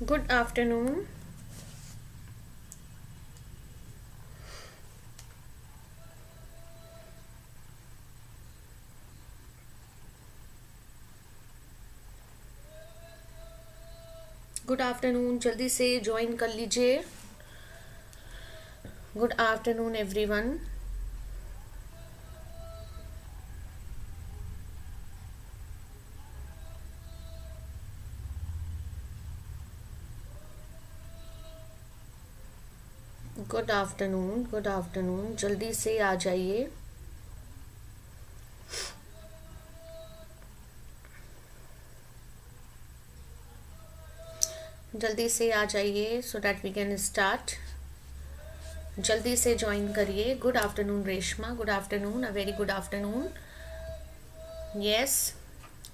Good afternoon. Good afternoon, जल्दी से join कर लीजिए. Good afternoon everyone. Good afternoon, good afternoon, जल्दी से आ जाइए. जल्दी से आ जाइए so that we can start. जल्दी से ज्वाइन करिए. Good afternoon Reshma, good afternoon, a very good afternoon. Yes,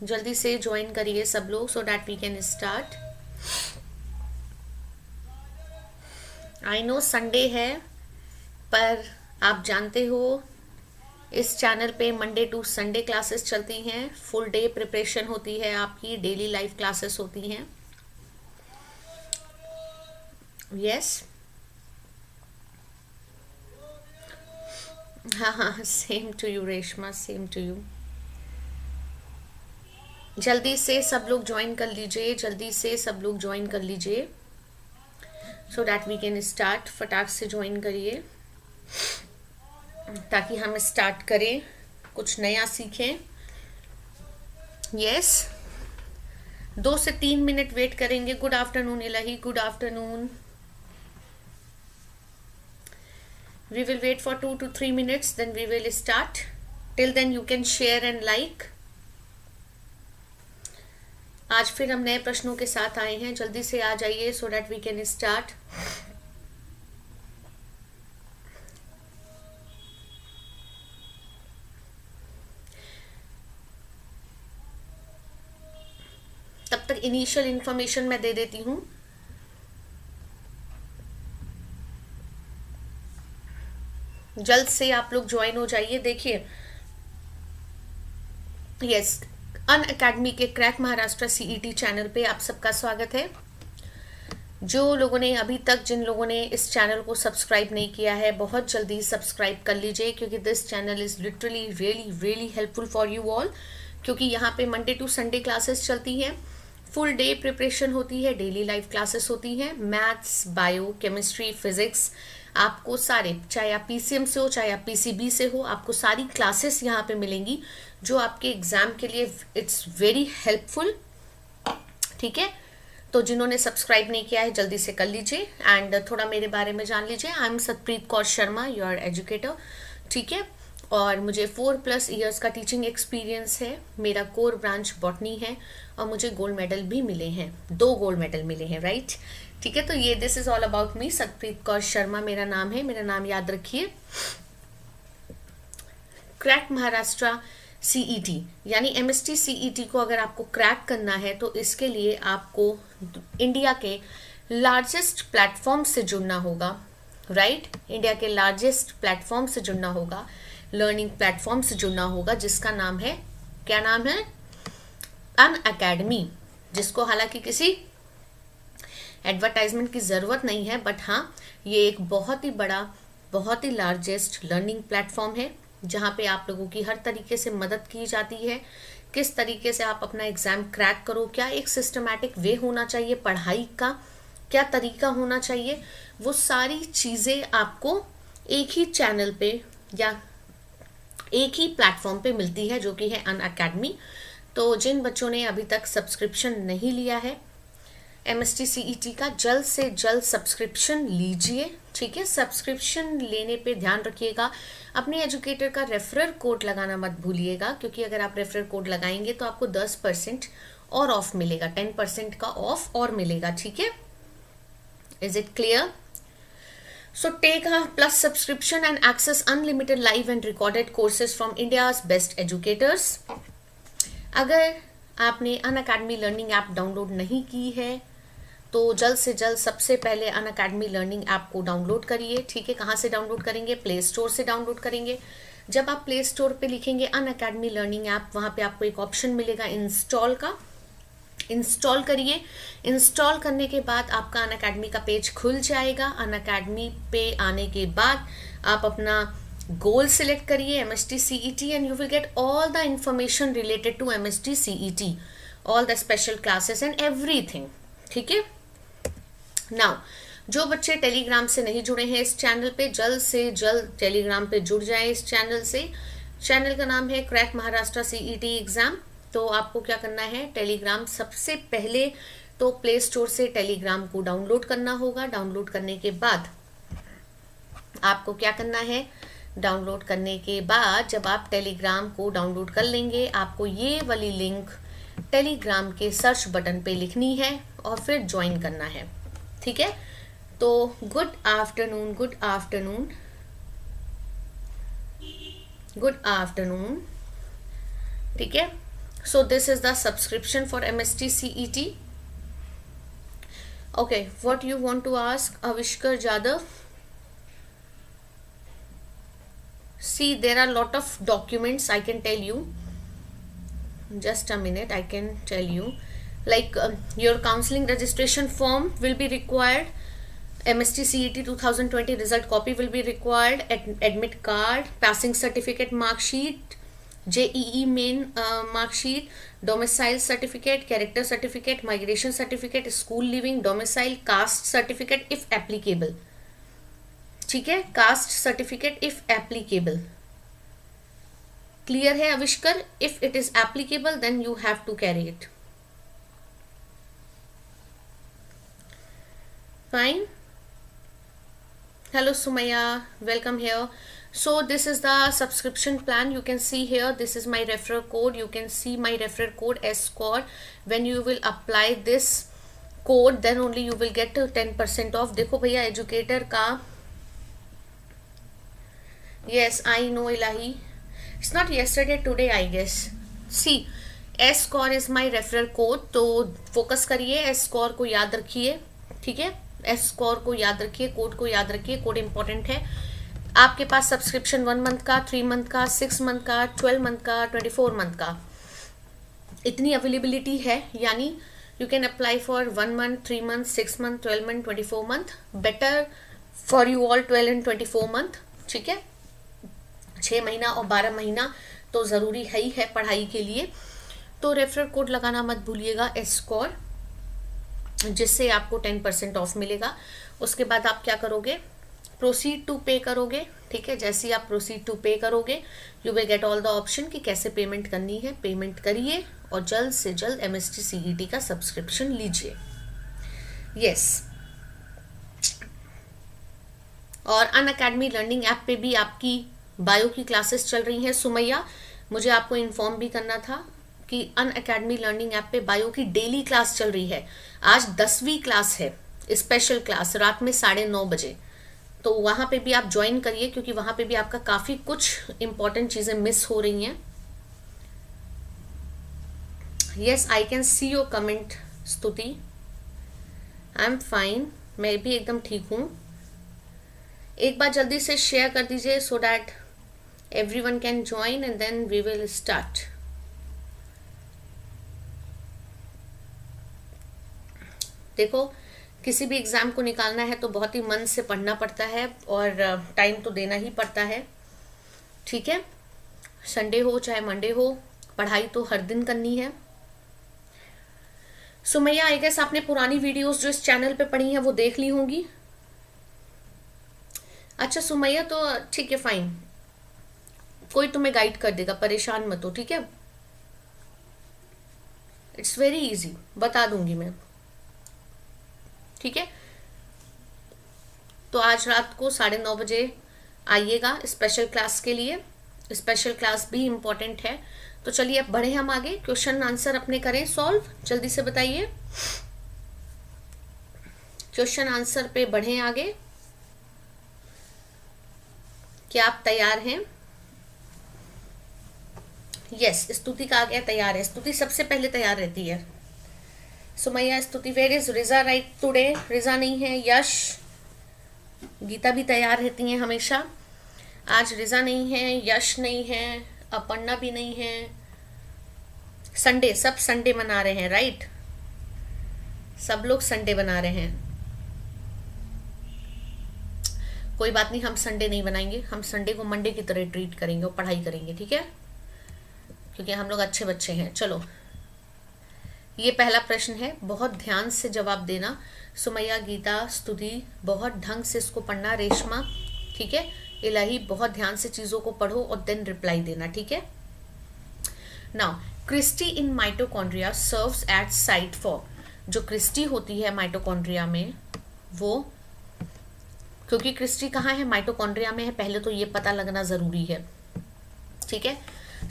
जल्दी से ज्वाइन करिए सब लोग so that we can start. I know Sunday है, पर आप जानते हो इस चैनल पे मंडे टू संडे क्लासेस चलती हैं. फुल डे प्रिपरेशन होती है, आपकी डेली लाइफ क्लासेस होती हैं. यस, हाँ हाँ, same to you Reshma, same to you. जल्दी से सब लोग ज्वाइन कर लीजिए, जल्दी से सब लोग ज्वाइन कर लीजिए so that we can start. फटाक से ज्वाइन करिए ताकि हम स्टार्ट करें, कुछ नया सीखें. यस, 2 से 3 मिनट वेट करेंगे. Good afternoon Ilahi, good afternoon. We will wait for 2 to 3 minutes, then we will start. Till then you can share and like. आज फिर हम नए प्रश्नों के साथ आए हैं. जल्दी से आ जाइए so that we can start. तब तक इनिशियल इंफॉर्मेशन मैं दे देती हूँ. जल्द से आप लोग ज्वाइन हो जाइए. देखिए, यस, अन अकेडमी के क्रैक महाराष्ट्र सीईटी चैनल पे आप सबका स्वागत है. जो लोगों ने अभी तक, जिन लोगों ने इस चैनल को सब्सक्राइब नहीं किया है, बहुत जल्दी सब्सक्राइब कर लीजिए, क्योंकि this channel is literally really really helpful for you all. क्योंकि यहाँ पे मंडे टू संडे क्लासेस चलती हैं, फुल डे प्रिपरेशन होती है, डेली लाइफ क्लासेस होती हैं. मैथ्स, बायो, केमिस्ट्री, फिजिक्स, आपको सारे, चाहे आप पीसीएम से हो चाहे आप पीसीबी से हो, आपको सारी क्लासेस यहाँ पे मिलेंगी जो आपके एग्जाम के लिए इट्स वेरी हेल्पफुल. ठीक है, तो जिन्होंने सब्सक्राइब नहीं किया है जल्दी से कर लीजिए. एंड थोड़ा मेरे बारे में जान लीजिए. I am Satpreet Kaur Sharma, your educator. ठीक है, और मुझे 4+ ईयर्स का टीचिंग एक्सपीरियंस है. मेरा कोर ब्रांच बॉटनी है और मुझे गोल्ड मेडल भी मिले हैं, 2 गोल्ड मेडल मिले हैं. राइट, ठीक है. तो ये this is all about me. Satpreet Kaur Sharma मेरा नाम है. मेरा नाम याद रखिए. क्रैक महाराष्ट्र सीईटी यानी एमएसटी सीईटी को अगर आपको क्रैक करना है तो इसके लिए आपको इंडिया के लार्जेस्ट प्लेटफॉर्म से जुड़ना होगा. राइट, इंडिया के लार्जेस्ट प्लेटफॉर्म से जुड़ना होगा, लर्निंग प्लेटफॉर्म से जुड़ना होगा, जिसका नाम है, क्या नाम है? अन अकेडमी. जिसको हालांकि किसी एडवर्टाइजमेंट की ज़रूरत नहीं है, बट हाँ, ये एक बहुत ही बड़ा, बहुत ही लार्जेस्ट लर्निंग प्लेटफॉर्म है, जहाँ पे आप लोगों की हर तरीके से मदद की जाती है. किस तरीके से आप अपना एग्ज़ाम क्रैक करो, क्या एक सिस्टमैटिक वे होना चाहिए पढ़ाई का, क्या तरीका होना चाहिए, वो सारी चीज़ें आपको एक ही चैनल पे या एक ही प्लेटफॉर्म पे मिलती है, जो कि है अन अकेडमी. तो जिन बच्चों ने अभी तक सब्सक्रिप्शन नहीं लिया है एमएसटी सीईटी का, जल्द से जल्द सब्सक्रिप्शन लीजिए. ठीक है, सब्सक्रिप्शन लेने पे ध्यान रखिएगा, अपने एजुकेटर का रेफरल कोड लगाना मत भूलिएगा, क्योंकि अगर आप रेफरल कोड लगाएंगे तो आपको 10% और ऑफ मिलेगा, 10% का ऑफ और मिलेगा. ठीक है, is it clear? So take a plus subscription and access unlimited live and recorded courses from India's best educators. अगर आपने अन अकेडमी लर्निंग ऐप डाउनलोड नहीं की है तो जल्द से जल्द सबसे पहले अन अकेडमी लर्निंग ऐप को डाउनलोड करिए. ठीक है, कहाँ से डाउनलोड करेंगे? प्ले स्टोर से डाउनलोड करेंगे. जब आप प्ले स्टोर पे लिखेंगे अन अकेडमी लर्निंग ऐप, वहाँ पे आपको एक ऑप्शन मिलेगा इंस्टॉल का. इंस्टॉल करिए। इंस्टॉल करने के बाद आपका अनअकैडमी का पेज खुल जाएगा। अनअकैडमी पे आने के बाद आप अपना गोल सिलेक्ट करिए MST CET and you will get all the information related to MST CET, all the special classes and everything. ठीक है। नाउ जो बच्चे टेलीग्राम से नहीं जुड़े हैं इस चैनल पे, जल्द से जल्द टेलीग्राम पे जुड़ जाएं इस चैनल से। चैनल का नाम है क्रैक महाराष्ट्र CET एग्जाम। तो आपको क्या करना है, टेलीग्राम सबसे पहले तो प्ले स्टोर से टेलीग्राम को डाउनलोड करना होगा। डाउनलोड करने के बाद आपको क्या करना है, डाउनलोड करने के बाद जब आप टेलीग्राम को डाउनलोड कर लेंगे, आपको ये वाली लिंक टेलीग्राम के सर्च बटन पे लिखनी है और फिर ज्वाइन करना है। ठीक है। तो good afternoon, good afternoon, good afternoon. ठीक है। So this is the subscription for MST CET. Okay, what you want to ask, Avishkar Jadhav? See, there are lot of documents I can tell you. Just a minute, I can tell you. Like your counseling registration form will be required. MST CET 2020 result copy will be required. Admit card, passing certificate, mark sheet, JEE main mark sheet, domicile certificate, character certificate, migration certificate, school living, domicile, caste certificate if applicable. ठीक है, caste certificate if applicable. Clear है अविष्कर? If it is applicable then you have to carry it. Fine. Hello Sumaya, welcome here. So this is the subscription plan. You can see here, this is my referral code. You can see my referral code SCORE. When you will apply this code then only you will get 10% off. देखो भैया educator का, yes I know Ilahi, it's not yesterday, today I guess. See, SCORE is my referral code. तो focus करिए, SCORE को याद रखिए। ठीक है, SCORE को याद रखिए, कोड को याद रखिए, कोड इंपॉर्टेंट है। आपके पास सब्सक्रिप्शन 1 मंथ का, 3 मंथ का, 6 मंथ का, 12 मंथ का, 24 मंथ का, इतनी अवेलेबिलिटी है। यानी you can apply for 1 month, 3 month, 6 month, 12 month, 24 month. Better for you all 12 and 24 month. ठीक है, 6 महीना और 12 महीना तो ज़रूरी है ही है पढ़ाई के लिए। तो रेफरल कोड लगाना मत भूलिएगा SCORE, जिससे आपको 10% ऑफ मिलेगा। उसके बाद आप क्या करोगे, प्रोसीड टू पे करोगे। ठीक है, जैसे ही आप प्रोसीड टू पे करोगे you will get all the option कि कैसे पेमेंट करनी है। पेमेंट करिए और जल्द से जल्द MST CET का सब्सक्रिप्शन लीजिए। यस, और अनअकैडमी लर्निंग ऐप पे भी आपकी बायो की क्लासेस चल रही हैं। सुमैया, मुझे आपको इन्फॉर्म भी करना था कि अनअकैडमी लर्निंग ऐप पे बायो की डेली क्लास चल रही है। आज 10वीं क्लास है, स्पेशल क्लास, रात में 9:30 बजे। तो वहाँ पे भी आप ज्वाइन करिए, क्योंकि वहाँ पे भी आपका काफ़ी कुछ इंपॉर्टेंट चीज़ें मिस हो रही हैं। Yes, I can see your comment Stuti. I am fine, मैं भी एकदम ठीक हूँ। एक बार जल्दी से शेयर कर दीजिए so that everyone can join and then we will start. देखो, किसी भी एग्ज़ाम को निकालना है तो बहुत ही मन से पढ़ना पड़ता है और टाइम तो देना ही पड़ता है। ठीक है, संडे हो चाहे मंडे हो, पढ़ाई तो हर दिन करनी है। सुमैया, आई गेस आपने पुरानी वीडियोस जो इस चैनल पे पढ़ी हैं वो देख ली होंगी। अच्छा सुमैया, तो ठीक है, फाइन, कोई तुम्हें गाइड कर देगा, परेशान मत हो। ठीक है, इट्स वेरी इजी, बता दूंगी मैं। ठीक है, तो आज रात को 9:30 बजे आइएगा स्पेशल क्लास के लिए। स्पेशल क्लास भी इम्पोर्टेंट है। तो चलिए अब बढ़े हम आगे, क्वेश्चन आंसर अपने करें सॉल्व। जल्दी से बताइए, क्वेश्चन आंसर पे बढ़े आगे। क्या आप तैयार हैं? यस, स्तुति का आ गया तैयार है। स्तुति सबसे पहले तैयार रहती है। Sumaiya, Stuti, where is Riza right today? Riza नहीं है, यश, गीता भी तैयार रहती हैं हमेशा। आज रिजा नहीं है, यश नहीं है, अपर्णा भी नहीं है। संडे, सब संडे मना रहे हैं, राइट? सब लोग संडे बना रहे हैं। कोई बात नहीं, हम संडे नहीं बनाएंगे, हम संडे को मंडे की तरह ट्रीट करेंगे और पढ़ाई करेंगे, ठीक है, क्योंकि हम लोग अच्छे बच्चे हैं। चलो, ये पहला प्रश्न है, बहुत ध्यान से जवाब देना। सुमैया, गीता, स्तुति, बहुत ढंग से इसको पढ़ना। रेशमा, ठीक है। इलाही, बहुत ध्यान से चीजों को पढ़ो और देन रिप्लाई देना, ठीक है। Now, cristae in mitochondria serves at site for, जो क्रिस्टी होती है माइटोकॉन्ड्रिया में, वो, क्योंकि क्रिस्टी कहाँ है, माइटोकॉन्ड्रिया में है, पहले तो ये पता लगना जरूरी है, ठीक है।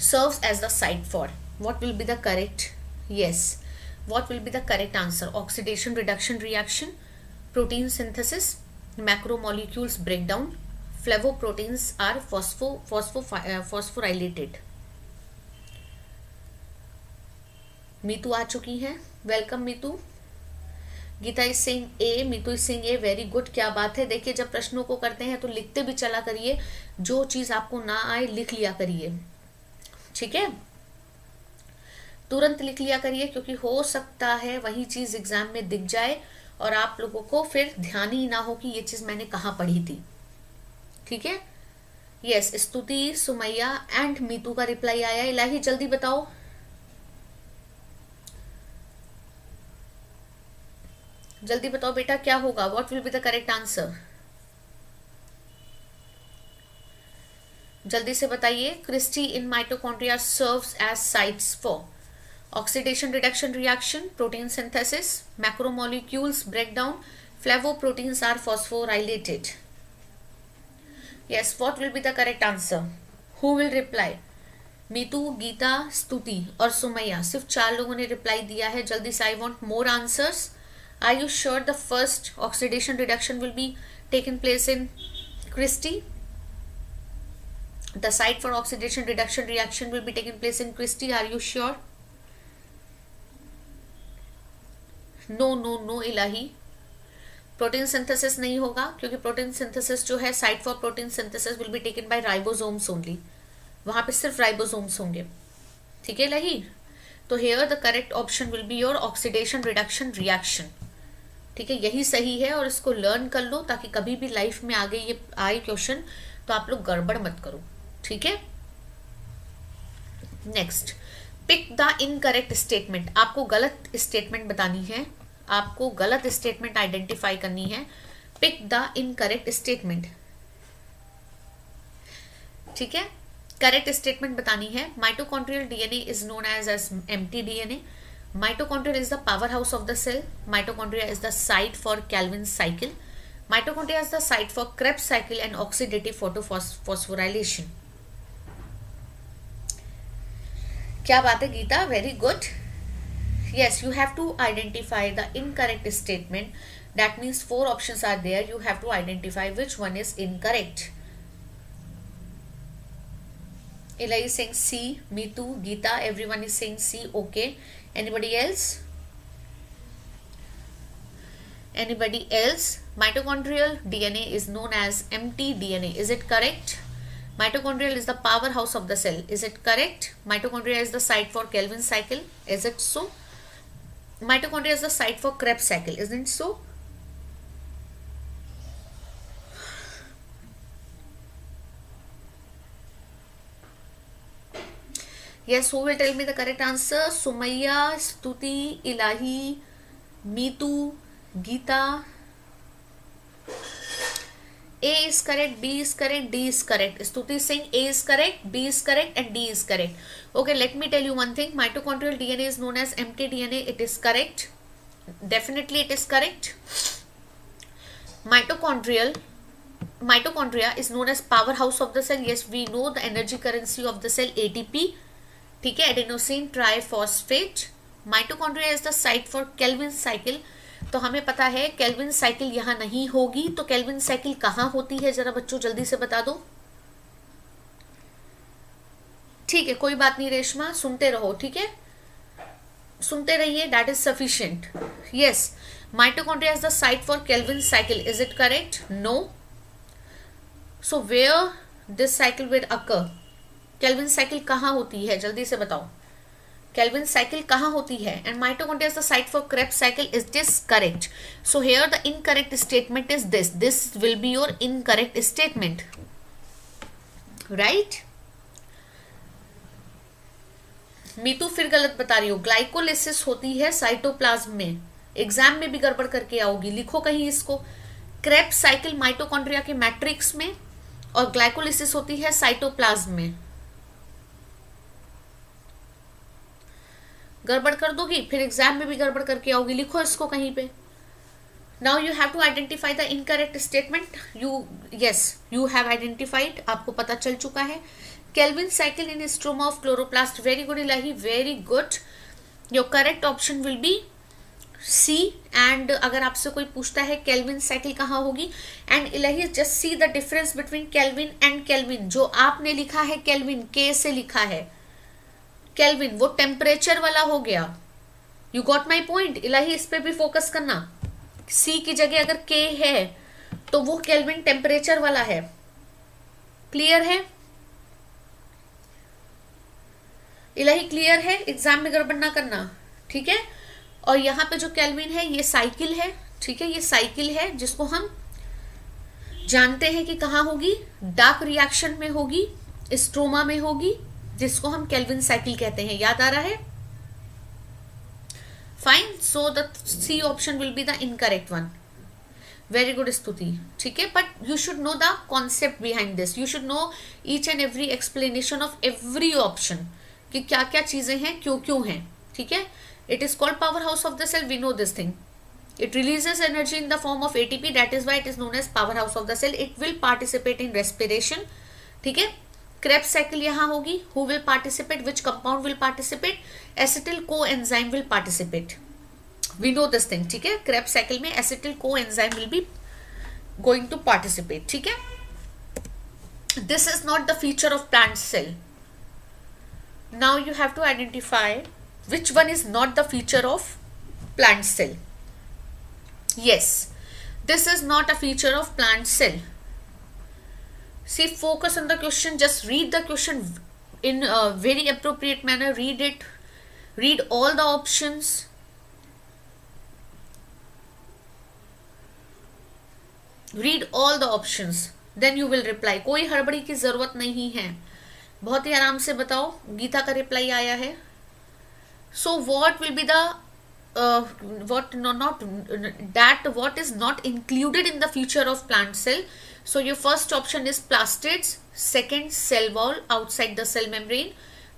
Serves as the site for, what will be the correct, yes, what will be the correct answer? Oxidation reduction reaction, protein synthesis, macromolecules breakdown, flavoproteins are phosphorylated. Meetu आ चुकी हैं, welcome Meetu. Geeta is saying A, Meetu is saying A, very good, क्या बात है। देखिए, जब प्रश्नों को करते हैं तो लिखते भी चला करिए, जो चीज आपको ना आए लिख लिया करिए, ठीक है, तुरंत लिख लिया करिए, क्योंकि हो सकता है वही चीज एग्जाम में दिख जाए और आप लोगों को फिर ध्यान ही ना हो कि ये चीज मैंने कहाँ पढ़ी थी, ठीक है। यस, स्तुति, सुमैया एंड मीतू का रिप्लाई आया। इलाही, जल्दी बताओ, जल्दी बताओ बेटा, क्या होगा, what will be the correct answer, जल्दी से बताइए। Cristae in mitochondria serves as sites for oxidation reduction reaction, protein synthesis, macromolecules breakdown, flavoproteins are phosphorylated. Yes, what will be the correct answer? Who will reply? Meetu, Geeta, Stuti और सुमैया, सिर्फ 4 लोगों ने reply दिया है। जल्दी से, I want more answers. Are you sure the first oxidation reduction will be taken place in cristae? The site for oxidation reduction reaction will be taken place in Christie. Are you sure? No no no Ilahi, protein synthesis नहीं होगा, क्योंकि protein synthesis जो है, site for protein synthesis will be taken by ribosomes only, वहां पे सिर्फ ribosomes होंगे, ठीक है इलाही। तो here the correct option will be your oxidation reduction reaction, ठीक है, यही सही है। और इसको लर्न कर लो ताकि कभी भी लाइफ में आगे ये आए क्वेश्चन तो आप लोग गड़बड़ मत करो, ठीक है। Next, pick the incorrect statement, आपको गलत स्टेटमेंट बतानी है, आपको गलत स्टेटमेंट आइडेंटिफाई करनी है। पिक द इनकरेक्ट स्टेटमेंट, ठीक है, करेक्ट स्टेटमेंट बतानी है। Mitochondrial DNA is known as empty DNA. Mitochondria is the power house of the cell. Mitochondria is the site for Calvin cycle. Mitochondria is the site for Krebs cycle and oxidative photophosphorylation. क्या बात है Geeta, very good. Yes, you have to identify the incorrect statement. That means 4 options are there. You have to identify which one is incorrect. Ella is saying C. Meetu, Geeta, everyone is saying C. Okay. Anybody else? Anybody else? Mitochondrial DNA is known as empty DNA. Is it correct? Mitochondrial is the powerhouse of the cell. Is it correct? Mitochondria is the site for Calvin cycle. Is it so? Mitochondria is the site for Krebs cycle. Isn't it so? Yes, who will tell me the correct answer? Sumaya, Stuti, Ilahi, Meetu, Geeta. A is correct, B is correct, D is correct. Stuti is saying A is correct, B is correct and D is correct. Okay, let me tell you one thing. Mitochondrial DNA is known as empty DNA. It is correct. Definitely it is correct. Mitochondria is known as powerhouse of the cell. Yes, we know the energy currency of the cell ATP. ठीक है, adenosine triphosphate. Mitochondria is the site for Calvin cycle. तो हमें पता है Calvin cycle यहाँ नहीं होगी, तो केल्विन साइकिल कहाँ होती है, जरा बच्चों जल्दी से बता दो। ठीक है, कोई बात नहीं रेशमा, सुनते रहो, ठीक है, सुनते रहिए, that is sufficient. Yes, mitochondria is the site for Calvin cycle. Is it correct? No. So where this cycle will occur, Calvin cycle कहाँ होती है, जल्दी से बताओ। Kelvin cycle कहाँ होती है? And mitochondria is the site for Krebs cycle. Is this correct? So here the incorrect statement is this. This will be your incorrect statement, right? Meetu फिर गलत बता रही हो. ग्लाइकोलिसिस होती है साइटोप्लाज्म में. एग्जाम में भी गड़बड़ करके आओगी, लिखो कहीं इसको. क्रेब्स साइकिल माइटोकॉन्ड्रिया के मैट्रिक्स में और ग्लाइकोलिसिस होती है साइटोप्लाज्म में. गड़बड़ कर दोगी फिर एग्जाम में भी गड़बड़ करके आओगी, लिखो इसको कहीं पे. Now you have to identify the incorrect statement. You have identified, आपको पता चल चुका है. Kelvin cycle in stroma of chloroplast. Very good, Ilahi. Very good. Your correct option will be C. And अगर आपसे कोई पूछता है Kelvin cycle कहाँ होगी, and Ilahi just see the difference between Kelvin and Kelvin. जो आपने लिखा है Kelvin, K से लिखा है Kelvin, वो टेम्परेचर वाला हो गया. You got my point. Ilahi इस पे भी फोकस करना. C की जगह अगर K है तो वो Kelvin टेम्परेचर वाला है. क्लियर है? इलाही क्लियर है? एग्जाम में गड़बड़ ना करना, ठीक है. और यहाँ पे जो केल्विन है ये साइकिल है, ठीक है. ये साइकिल है जिसको हम जानते हैं कि कहाँ होगी, डार्क रिएक्शन में होगी, स्ट्रोमा में होगी, जिसको हम केल्विन साइकिल कहते हैं. याद आ रहा है? Fine. So the C option will be the incorrect one. Very good Stuti, ठीक है. But you should know the concept behind this. You should know each and every explanation of every option, कि क्या क्या चीजें हैं, क्यों क्यों हैं, ठीक है. It is called power house of the cell. We know this thing. It releases energy in the form of ATP. That is why it is known as power house of the cell. It will participate in respiration, ठीक है. Krebs cycle यहाँ होगी. Who will participate? Which compound will participate? Acetyl coenzyme will participate. We know this thing, ठीक है. Krebs cycle में acetyl coenzyme will be going to participate, ठीक है. This is not the feature of plant cell. Now you have to identify which one is not the feature of plant cell. Yes, this is not a feature of plant cell. See, focus on the question. Just read the question in a very appropriate manner. Read it. Read all the options. Read all the options. Then you will reply. कोई हड़बड़ी की जरूरत नहीं है. बहुत ही आराम से बताओ. गीता का रिप्लाई आया है. So what will be the what is not included in the feature of plant cell? So your first option is plastids, second cell wall outside the cell membrane,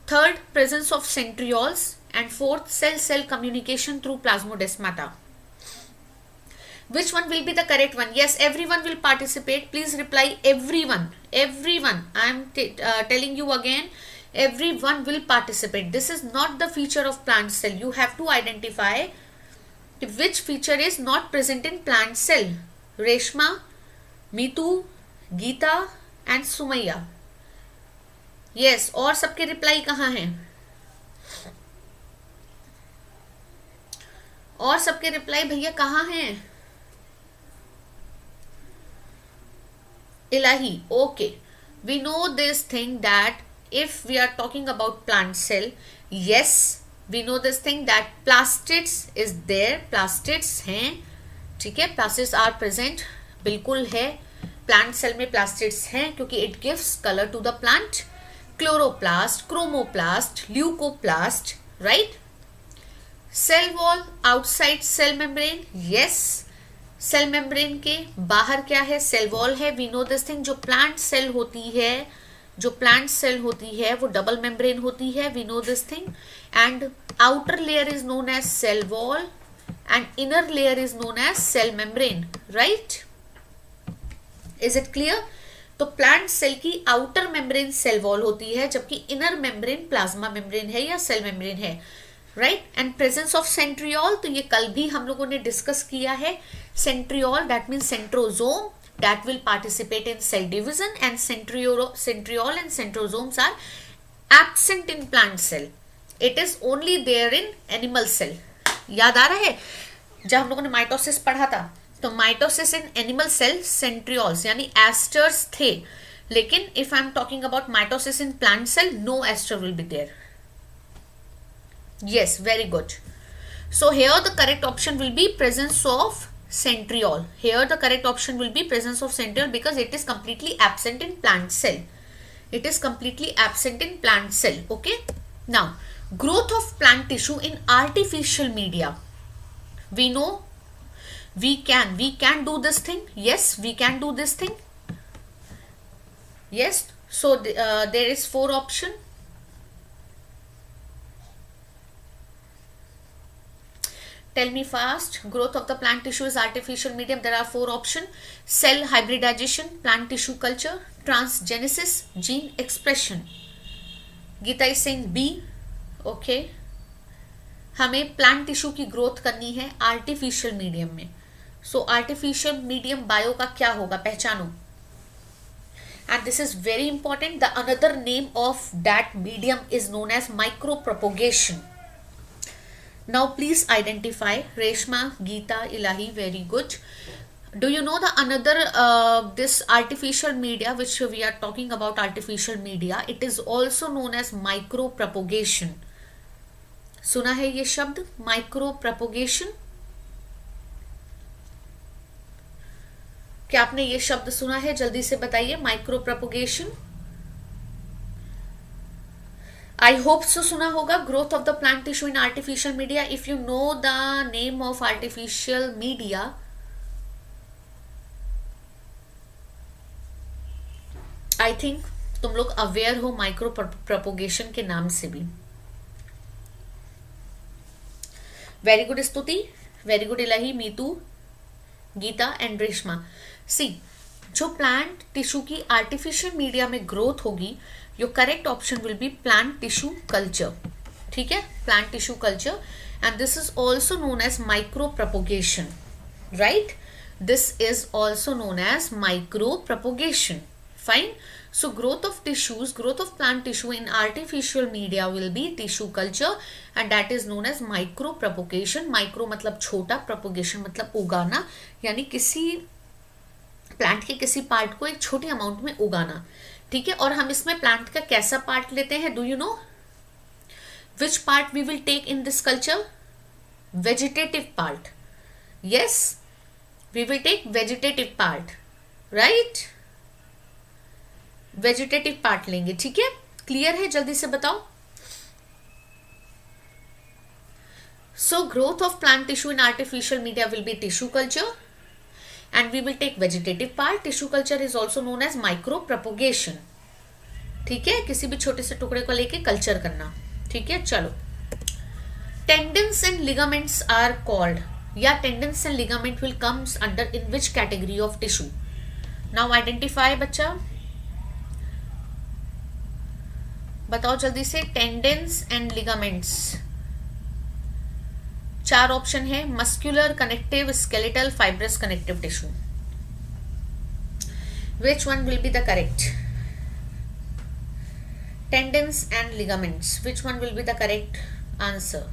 third presence of centrioles, and fourth cell communication through plasmodesmata. Which one will be the correct one? Yes, everyone will participate. Please reply everyone. Everyone. I am telling you again, everyone will participate. This is not the feature of plant cell. You have to identify which feature is not present in plant cell. Reshma, Mitu, Geeta and Sumaya. Yes, और सबके reply कहाँ हैं? और सबके reply भैया कहाँ हैं? Ilahi, okay. We know this thing that if we are talking about plant cell, yes, we know this thing that plastids is there. Plastids हैं, ठीक है. Plastids are present, बिल्कुल है. Plant cell में plastids हैं क्योंकि it gives color to the plant. Chloroplast, chromoplast, leucoplast, right? Cell wall outside cell membrane, yes. Cell membrane के बाहर क्या है? सेल वॉल है. We know this thing. जो प्लांट सेल होती है वो डबल मेम्ब्रेन होती है. We know this thing. And outer layer is known as cell wall and inner layer is known as cell membrane, right? Is it clear? तो plant cell की outer membrane cell wall होती है, जबकि inner membrane plasma membrane है या cell membrane है, right? And presence of centriole, तो ये कल भी हम लोगों ने डिस्कस किया है. Centriole that means centrosome that will participate in cell division, and centriole and centrosomes are absent in plant cell. It is only there in animal cell. याद आ रहा है जब हम लोगों ने माइटोसिस पढ़ा था, तो mitosis in animal cell centrioles यानी एस्टर्स थे, लेकिन if I am talking about mitosis in plant cell, no aster will be there. Yes, very good. So here the correct option will be presence of centriole. Here the correct option will be presence of centriole because it is completely absent in plant cell. It is completely absent in plant cell. Okay. Now, growth of plant tissue in artificial media. We know we can do this thing. Yes, we can do this thing. Yes. So there is 4 option. Tell me fast. Growth of the plant tissue is artificial medium. There are 4 options. Cell hybridization, plant tissue culture, transgenesis, gene expression. Geeta is saying B. Okay. हमें plant tissue की growth करनी है artificial medium में. सो artificial medium bio का क्या होगा, पहचानो. And this is very important. The another name of that medium is known as micro propagation. Now please identify. Reshma, Geeta, Ilahi, very good. Do you know the another this artificial media which we are talking about, artificial media, it is also known as micro propagation. सुना है ये शब्द micro propagation? क्या आपने ये शब्द सुना है? जल्दी से बताइए. Micro propagation. I hope so सुना होगा. Growth of the plant tissue in artificial media. If you know the name of artificial media, I think तुम लोग अवेयर हो माइक्रो प्रोपोगेशन के नाम से भी. Very good Stuti, very good Ilahi, Meetu, Geeta and Reshma. See, जो प्लांट टिश्यू की आर्टिफिशियल मीडिया में ग्रोथ होगी, your correct option will be plant tissue culture. ठीक है, plant tissue culture. And this is also known as micro propagation. Right, this is also known as micro propagation. Fine. So growth of tissues, growth of plant tissue in artificial media will be tissue culture and that is known as micro propagation. Micro मतलब छोटा, propagation मतलब उगाना, यानी किसी plant के किसी part को एक छोटी अमाउंट में उगाना. ठीक है, और हम इसमें प्लांट का कैसा पार्ट लेते हैं? Do you know which part we will take in this culture? Vegetative part. Yes, we will take vegetative part. Right, vegetative part लेंगे. ठीक है, क्लियर है? जल्दी से बताओ. So growth of plant tissue in artificial media will be tissue culture and we will take vegetative part. Tissue culture is also known as micro propagation. ठीक है, किसी भी छोटे से टुकड़े को लेके कल्चर करना. ठीक है, चलो. Tendons and ligaments are called, या tendons and ligament will comes under in which category of tissue? Now identify. बच्चा बताओ जल्दी से. टेंडेंस एंड लिगामेंट्स, 4 ऑप्शन है. Muscular, connective, skeletal, fibrous connective tissue. Which one will be the correct? Tendons and ligaments, which one will be the correct answer?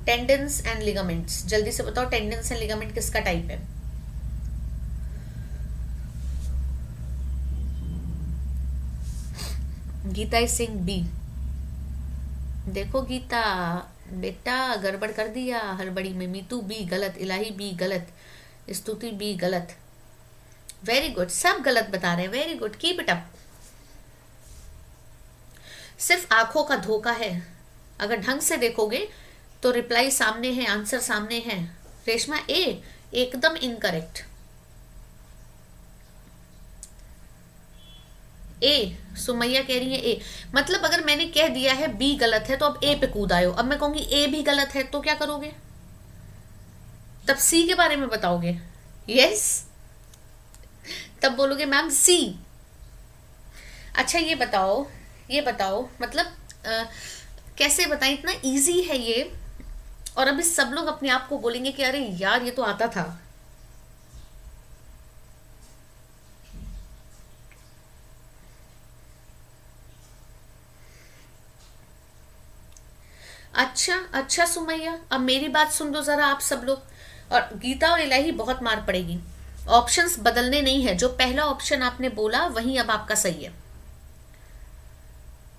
Tendons and ligaments, जल्दी से बताओ. Tendons and ligament किसका type है? Geeta is saying B. देखो गीता बेटा, गड़बड़ कर दिया हड़बड़ी में. मीतू बी गलत, इलाही बी गलत, स्तुति बी गलत. वेरी गुड, सब गलत बता रहे हैं. Very good, keep it up. सिर्फ आंखों का धोखा है. अगर ढंग से देखोगे तो रिप्लाई सामने है, आंसर सामने है. रेशमा ए, एकदम इनकरेक्ट. ए, सुमैया कह रही है ए. मतलब अगर मैंने कह दिया है बी गलत है तो अब ए पे कूद आयो. अब मैं कहूंगी ए भी गलत है तो क्या करोगे? तब सी के बारे में बताओगे. यस, तब बोलोगे मैम सी. अच्छा ये बताओ मतलब कैसे बताएं? इतना इजी है ये, और अभी सब लोग अपने आप को बोलेंगे कि अरे यार ये तो आता था. अच्छा सुमैया, अब मेरी बात सुन लो जरा आप सब लोग. और गीता और इलाही बहुत मार पड़ेगी. ऑप्शंस बदलने नहीं है. जो पहला ऑप्शन आपने बोला वही अब आपका सही है.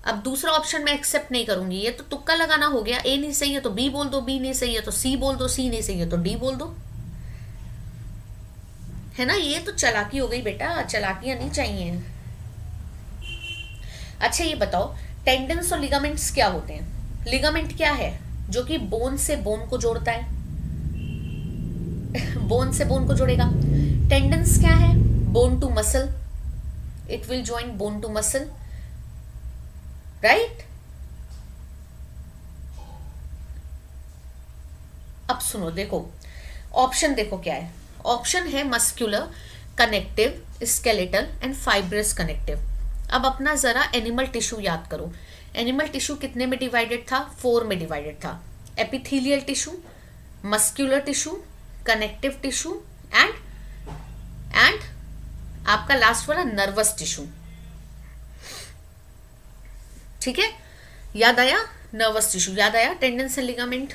अब दूसरा ऑप्शन मैं एक्सेप्ट नहीं करूंगी, ये तो तुक्का लगाना हो गया। ए नहीं सही है तो बी बोल दो, बी नहीं सही है तो सी बोल दो, सी नहीं सही है तो डी बोल दो, है ना। ये तो चालाकी हो गई बेटा, चालाकियां नहीं चाहिए। अच्छा ये बताओ, टेंडन्स और लिगामेंट्स क्या होते हैं? लिगामेंट क्या है? जो कि बोन से बोन को जोड़ता है, बोन से बोन को जोड़ेगा। टेंडन्स क्या है? Bone to muscle, it will join bone to muscle, right. अब सुनो, देखो ऑप्शन देखो क्या है। ऑप्शन है muscular, connective, skeletal and fibrous connective. अब अपना जरा एनिमल टिश्यू याद करो। एनिमल टिश्यू कितने में डिवाइडेड था? 4 में डिवाइडेड था। Epithelial tissue, muscular tissue, connective tissue and आपका लास्ट वाला नर्वस टिश्यू, ठीक है। याद आया? नर्वस टिश्यू याद आया, टेंडन्स एंड लिगामेंट।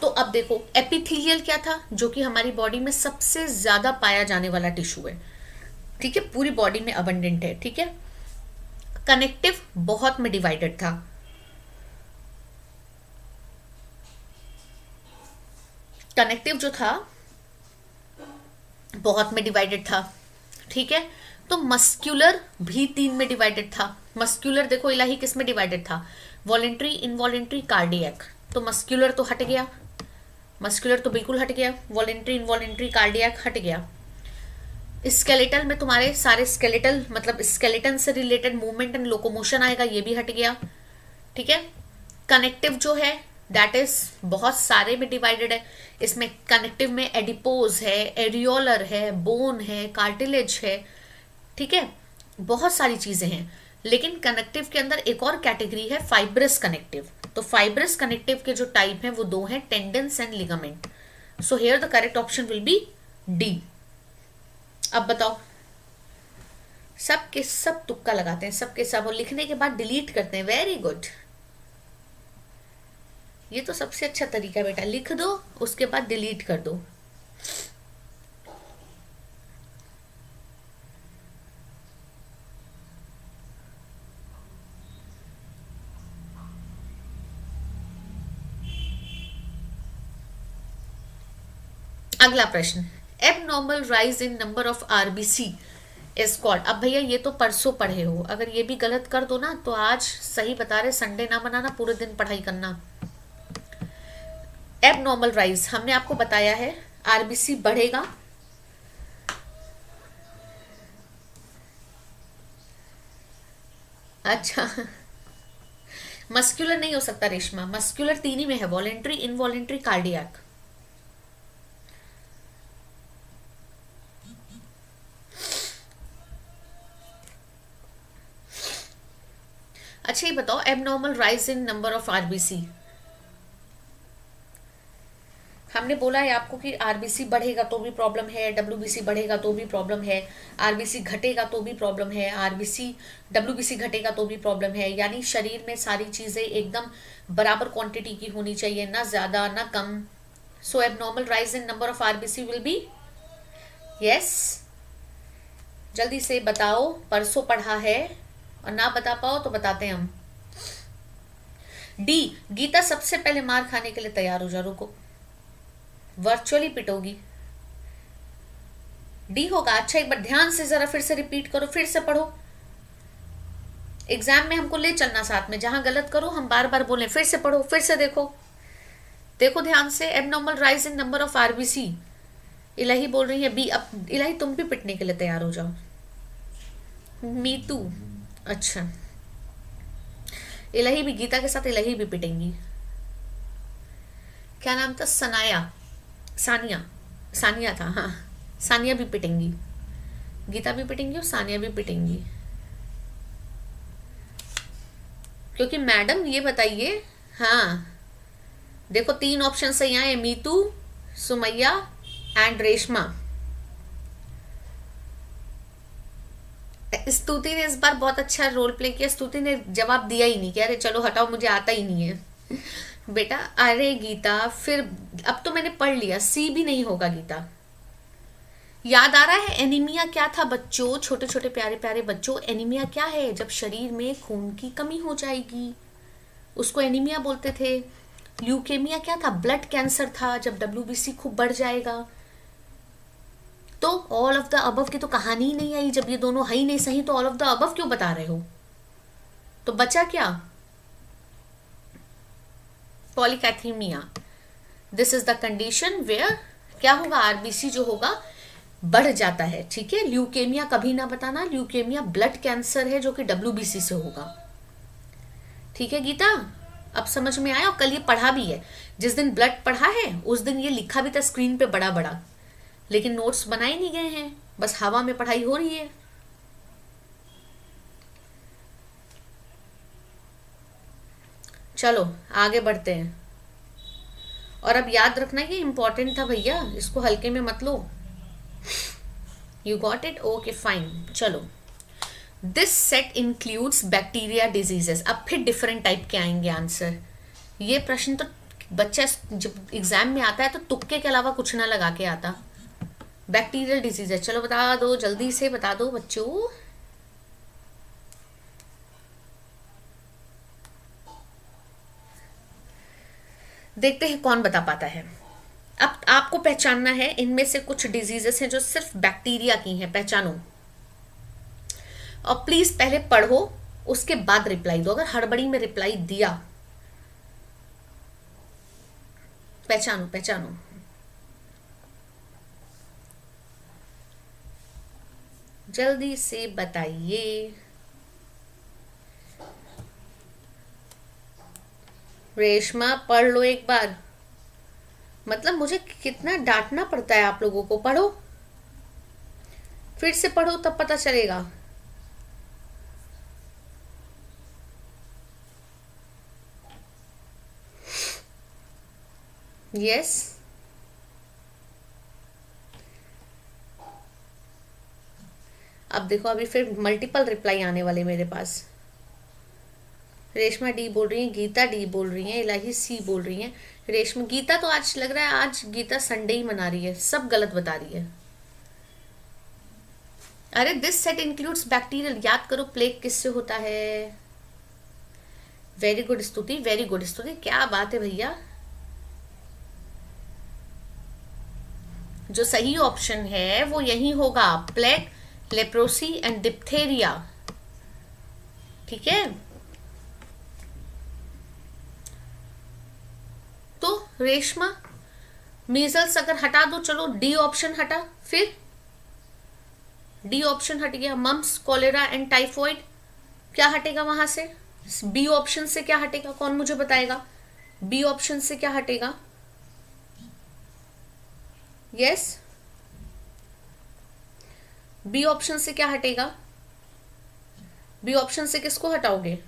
तो अब देखो एपिथेलियल क्या था? जो कि हमारी बॉडी में सबसे ज्यादा पाया जाने वाला टिश्यू है, ठीक है, पूरी बॉडी में अबंडेंट है, ठीक है। कनेक्टिव बहुत में डिवाइडेड था, कनेक्टिव जो था बहुत में डिवाइडेड था, ठीक है। तो मस्कुलर भी 3 में डिवाइडेड था। मस्कुलर देखो इलाही किस में डिवाइडेड था? Voluntary, involuntary, cardiac. तो मस्कुलर तो हट गया, मस्कुलर तो बिल्कुल हट गया, वॉलेंट्री, इनवॉलेंट्री, कार्डियक हट गया। स्केलेटल में तुम्हारे सारे स्केलेटल मतलब स्केलेटन से रिलेटेड मूवमेंट एंड लोकोमोशन आएगा, ये भी हट गया, ठीक है। कनेक्टिव जो है दैट इज बहुत सारे में डिवाइडेड है। इसमें कनेक्टिव में एडिपोज है, एरियोलर है, बोन है, कार्टिलेज है, ठीक है, बहुत सारी चीजें हैं। लेकिन कनेक्टिव के अंदर एक और कैटेगरी है फाइब्रस कनेक्टिव। तो फाइब्रस कनेक्टिव के जो टाइप हैं वो 2 हैं, tendons and ligament. So here the correct option will be D. अब बताओ, सब के सब तुक्का लगाते हैं, सब के सब, और लिखने के बाद डिलीट करते हैं। वेरी गुड, ये तो सबसे अच्छा तरीका है बेटा, लिख दो उसके बाद डिलीट कर दो। अगला प्रश्न, abnormal rise in number of RBC is called. अब भैया ये तो परसों पढ़े हो, अगर ये भी गलत कर दो ना तो आज सही बता रहे, संडे ना बनाना, पूरे दिन पढ़ाई करना। एबनॉर्मल राइज हमने आपको बताया है, आरबीसी बढ़ेगा, अच्छा मस्कुलर नहीं हो सकता रेशमा, मस्कुलर 3 ही में है, वॉलेंट्री, इनवॉलेंट्री, कार्डियक। अच्छा ये बताओ, abnormal rise in number of RBC, हमने बोला है आपको कि आरबीसी बढ़ेगा तो भी प्रॉब्लम है, डब्ल्यूबीसी बढ़ेगा तो भी प्रॉब्लम है, आरबीसी घटेगा तो भी प्रॉब्लम है, आरबीसी डब्ल्यूबीसी घटेगा तो भी प्रॉब्लम है। यानी शरीर में सारी चीजें एकदम बराबर क्वांटिटी की होनी चाहिए, ना ज्यादा ना कम। So abnormal rise in number of RBC will be yes. जल्दी से बताओ, परसों पढ़ा है, और ना बता पाओ तो बताते हैं हम। डी, गीता सबसे पहले मार खाने के लिए तैयार हो जा, रुको, वर्चुअली पिटोगी। डी होगा। अच्छा एक बार ध्यान से जरा फिर से रिपीट करो, फिर से पढ़ो, एग्जाम में हमको ले चलना साथ में, जहां गलत करो हम बार बार बोलें, फिर से पढ़ो, फिर से देखो, देखो ध्यान से। Abnormal rise in number of RBC, Ilahi बोल रही है बी। अब इलाही तुम भी पिटने के लिए तैयार हो जाओ। मीतू, अच्छा इलाही भी, गीता के साथ इलाही भी पिटेंगी। क्या नाम था? सनाया, सानिया, सानिया था, हाँ, सानिया भी पिटेंगी, गीता भी पिटेंगी और सानिया भी पिटेंगी। क्योंकि मैडम ये बताइए, हाँ देखो 3 ऑप्शन सही आए, मीतू, सुमैया एंड रेशमा। स्तुति ने इस बार बहुत अच्छा रोल प्ले किया, स्तुति ने जवाब दिया ही नहीं कि अरे चलो हटाओ मुझे आता ही नहीं है बेटा। अरे गीता, फिर अब तो मैंने पढ़ लिया, सी भी नहीं होगा गीता, याद आ रहा है एनीमिया क्या था बच्चों? छोटे छोटे प्यारे प्यारे बच्चों, एनीमिया क्या है? जब शरीर में खून की कमी हो जाएगी उसको एनीमिया बोलते थे। ल्यूकेमिया क्या था? ब्लड कैंसर था, जब डब्ल्यूबीसी खूब बढ़ जाएगा। तो ऑल ऑफ द अबव की तो कहानी ही नहीं आई। जब ये दोनों है ही नहीं सही तो ऑल ऑफ द अबव क्यों बता रहे हो? तो बचा क्या? Polycythemia. This is the condition where क्या होगा, आरबीसी जो होगा बढ़ जाता है। ठीक है, ल्यूकेमिया कभी ना बताना, ल्यूकेमिया ब्लड कैंसर है जो कि डब्ल्यूबीसी से होगा। ठीक है गीता, अब समझ में आया? और कल ये पढ़ा भी है, जिस दिन ब्लड पढ़ा है उस दिन ये लिखा भी था स्क्रीन पे बड़ा बड़ा, लेकिन नोट्स बनाए नहीं गए हैं, बस हवा में पढ़ाई हो रही है। चलो आगे बढ़ते हैं। और अब याद रखना ये इंपॉर्टेंट था भैया, इसको हल्के में मत लो। You got it? Okay fine. चलो, this set includes bacteria diseases. अब फिर डिफरेंट टाइप के आएंगे आंसर। ये प्रश्न तो बच्चा जब एग्जाम में आता है तो तुक्के के अलावा कुछ ना लगा के आता। बैक्टीरियल डिजीजेस, चलो बता दो, जल्दी से बता दो बच्चों। देखते हैं कौन बता पाता है। अब आपको पहचानना है, इनमें से कुछ डिजीजेस हैं जो सिर्फ बैक्टीरिया की हैं, पहचानो। और प्लीज पहले पढ़ो उसके बाद रिप्लाई दो। अगर हड़बड़ी में रिप्लाई दिया, पहचानो पहचानो। जल्दी से बताइए। रेशमा पढ़ लो एक बार। मतलब मुझे कितना डांटना पड़ता है आप लोगों को। पढ़ो, फिर से पढ़ो तब पता चलेगा। यस, अब देखो अभी फिर मल्टीपल रिप्लाई आने वाले मेरे पास। रेशमा डी बोल रही है, गीता डी बोल रही है, इलाही सी बोल रही है। रेशमा, गीता तो आज लग रहा है आज गीता संडे ही मना रही है, सब गलत बता रही है। अरे दिस सेट इंक्लूड्स बैक्टीरियल, याद करो प्लेग किससे होता है। Very good Stuti, very good स्तुति, क्या बात है भैया। जो सही ऑप्शन है वो यही होगा, प्लेग, लेप्रोसी एंड डिप्थेरिया। ठीक है, तो रेशमा मीजल्स अगर हटा दो, चलो डी ऑप्शन हटा, फिर डी ऑप्शन हट गया। मम्स, कॉलेरा एंड टाइफॉइड, क्या हटेगा वहां से? बी ऑप्शन से क्या हटेगा, कौन मुझे बताएगा? बी ऑप्शन से क्या हटेगा? यस, बी ऑप्शन से क्या हटेगा? बी ऑप्शन से किसको हटाओगे?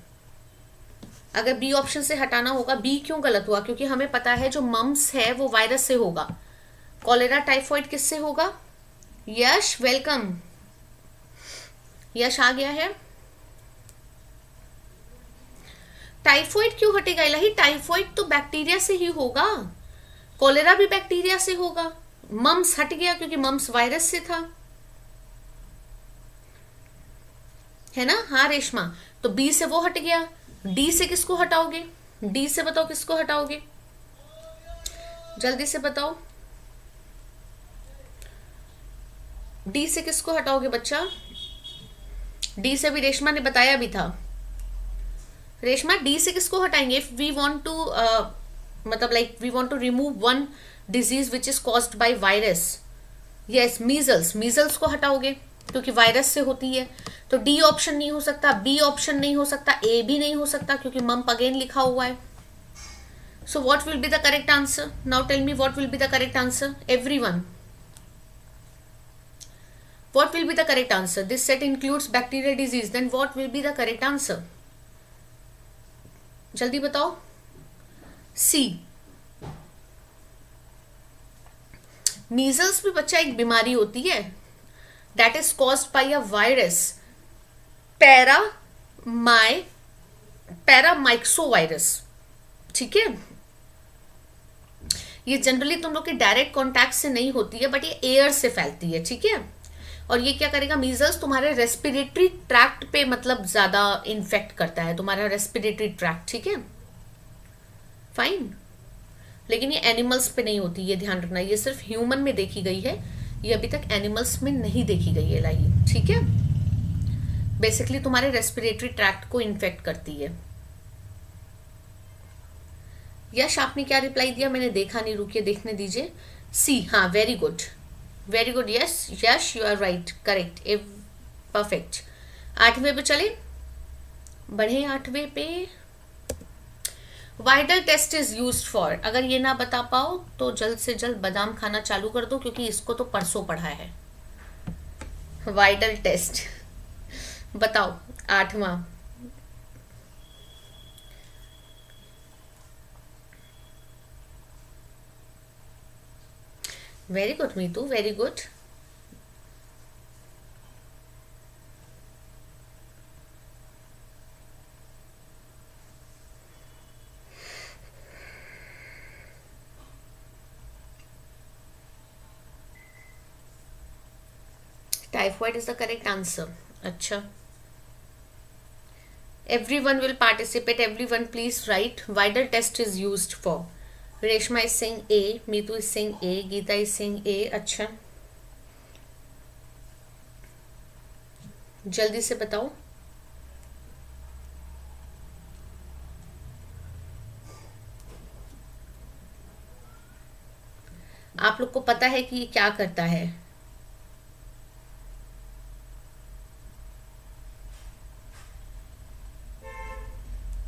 अगर बी ऑप्शन से हटाना होगा, बी क्यों गलत हुआ? क्योंकि हमें पता है जो मम्स है वो वायरस से होगा, कॉलेरा टाइफॉइड किससे होगा? यश वेलकम, यश आ गया है। टाइफॉइड क्यों हटेगा इलाही? टाइफॉइड तो बैक्टीरिया से ही होगा, कॉलेरा भी बैक्टीरिया से होगा। मम्स हट गया क्योंकि मम्स वायरस से था, है ना? हाँ रेशमा, तो बी से वो हट गया। डी से किसको हटाओगे? डी से बताओ किसको हटाओगे, जल्दी से बताओ। डी से किसको हटाओगे बच्चा? डी से भी रेशमा ने बताया भी था। रेशमा डी से किसको हटाएंगे? इफ वी वांट टू मतलब like we want to remove one disease which is caused by virus, yes measles, measles को हटाओगे क्योंकि वायरस से होती है। तो डी ऑप्शन नहीं हो सकता, बी ऑप्शन नहीं हो सकता, ए भी नहीं हो सकता क्योंकि मम्प अगेन लिखा हुआ है। So what will be the correct answer? Now tell me what will be the correct answer everyone. What will be the correct answer? This set includes bacterial disease. Then what will be the correct answer? जल्दी बताओ। सी, measles भी बच्चा एक बीमारी होती है that is caused by a virus, paramyxovirus. ठीक है, ये जनरली तुम लोग के डायरेक्ट कॉन्टैक्ट से नहीं होती है, बट ये एयर से फैलती है, ठीक है। और ये क्या करेगा, मीजल्स तुम्हारे रेस्पिरेटरी ट्रैक्ट पे मतलब ज्यादा इन्फेक्ट करता है, तुम्हारा रेस्पिरेटरी ट्रैक्ट, ठीक है, फाइन। लेकिन ये एनिमल्स पे नहीं होती, ये ध्यान रखना, ये सिर्फ ह्यूमन में देखी गई है, ये अभी तक एनिमल्स में नहीं देखी गई है लाही, ठीक है। बेसिकली तुम्हारे रेस्पिरेटरी ट्रैक्ट को इन्फेक्ट करती है। यश आपने क्या रिप्लाई दिया, मैंने देखा नहीं, रुकिए देखने दीजिए। सी, हाँ, very good, very good, yes Yash, you are right, correct, perfect. 8वें पे चले, बढ़े 8वें पे। Widal test is used for, अगर ये ना बता पाओ तो जल्द से जल्द बादाम खाना चालू कर दो, क्योंकि इसको तो परसों पढ़ा है। वाइडल टेस्ट बताओ, 8वां। Very good Meetu, very good. Typhoid is the correct answer. अच्छा, everyone will participate, everyone please write Vidal test is used for. Reshma is saying A, Meetu is saying A, Geeta is saying A. अच्छा, जल्दी से बताओ। आप लोग को पता है कि ये क्या करता है?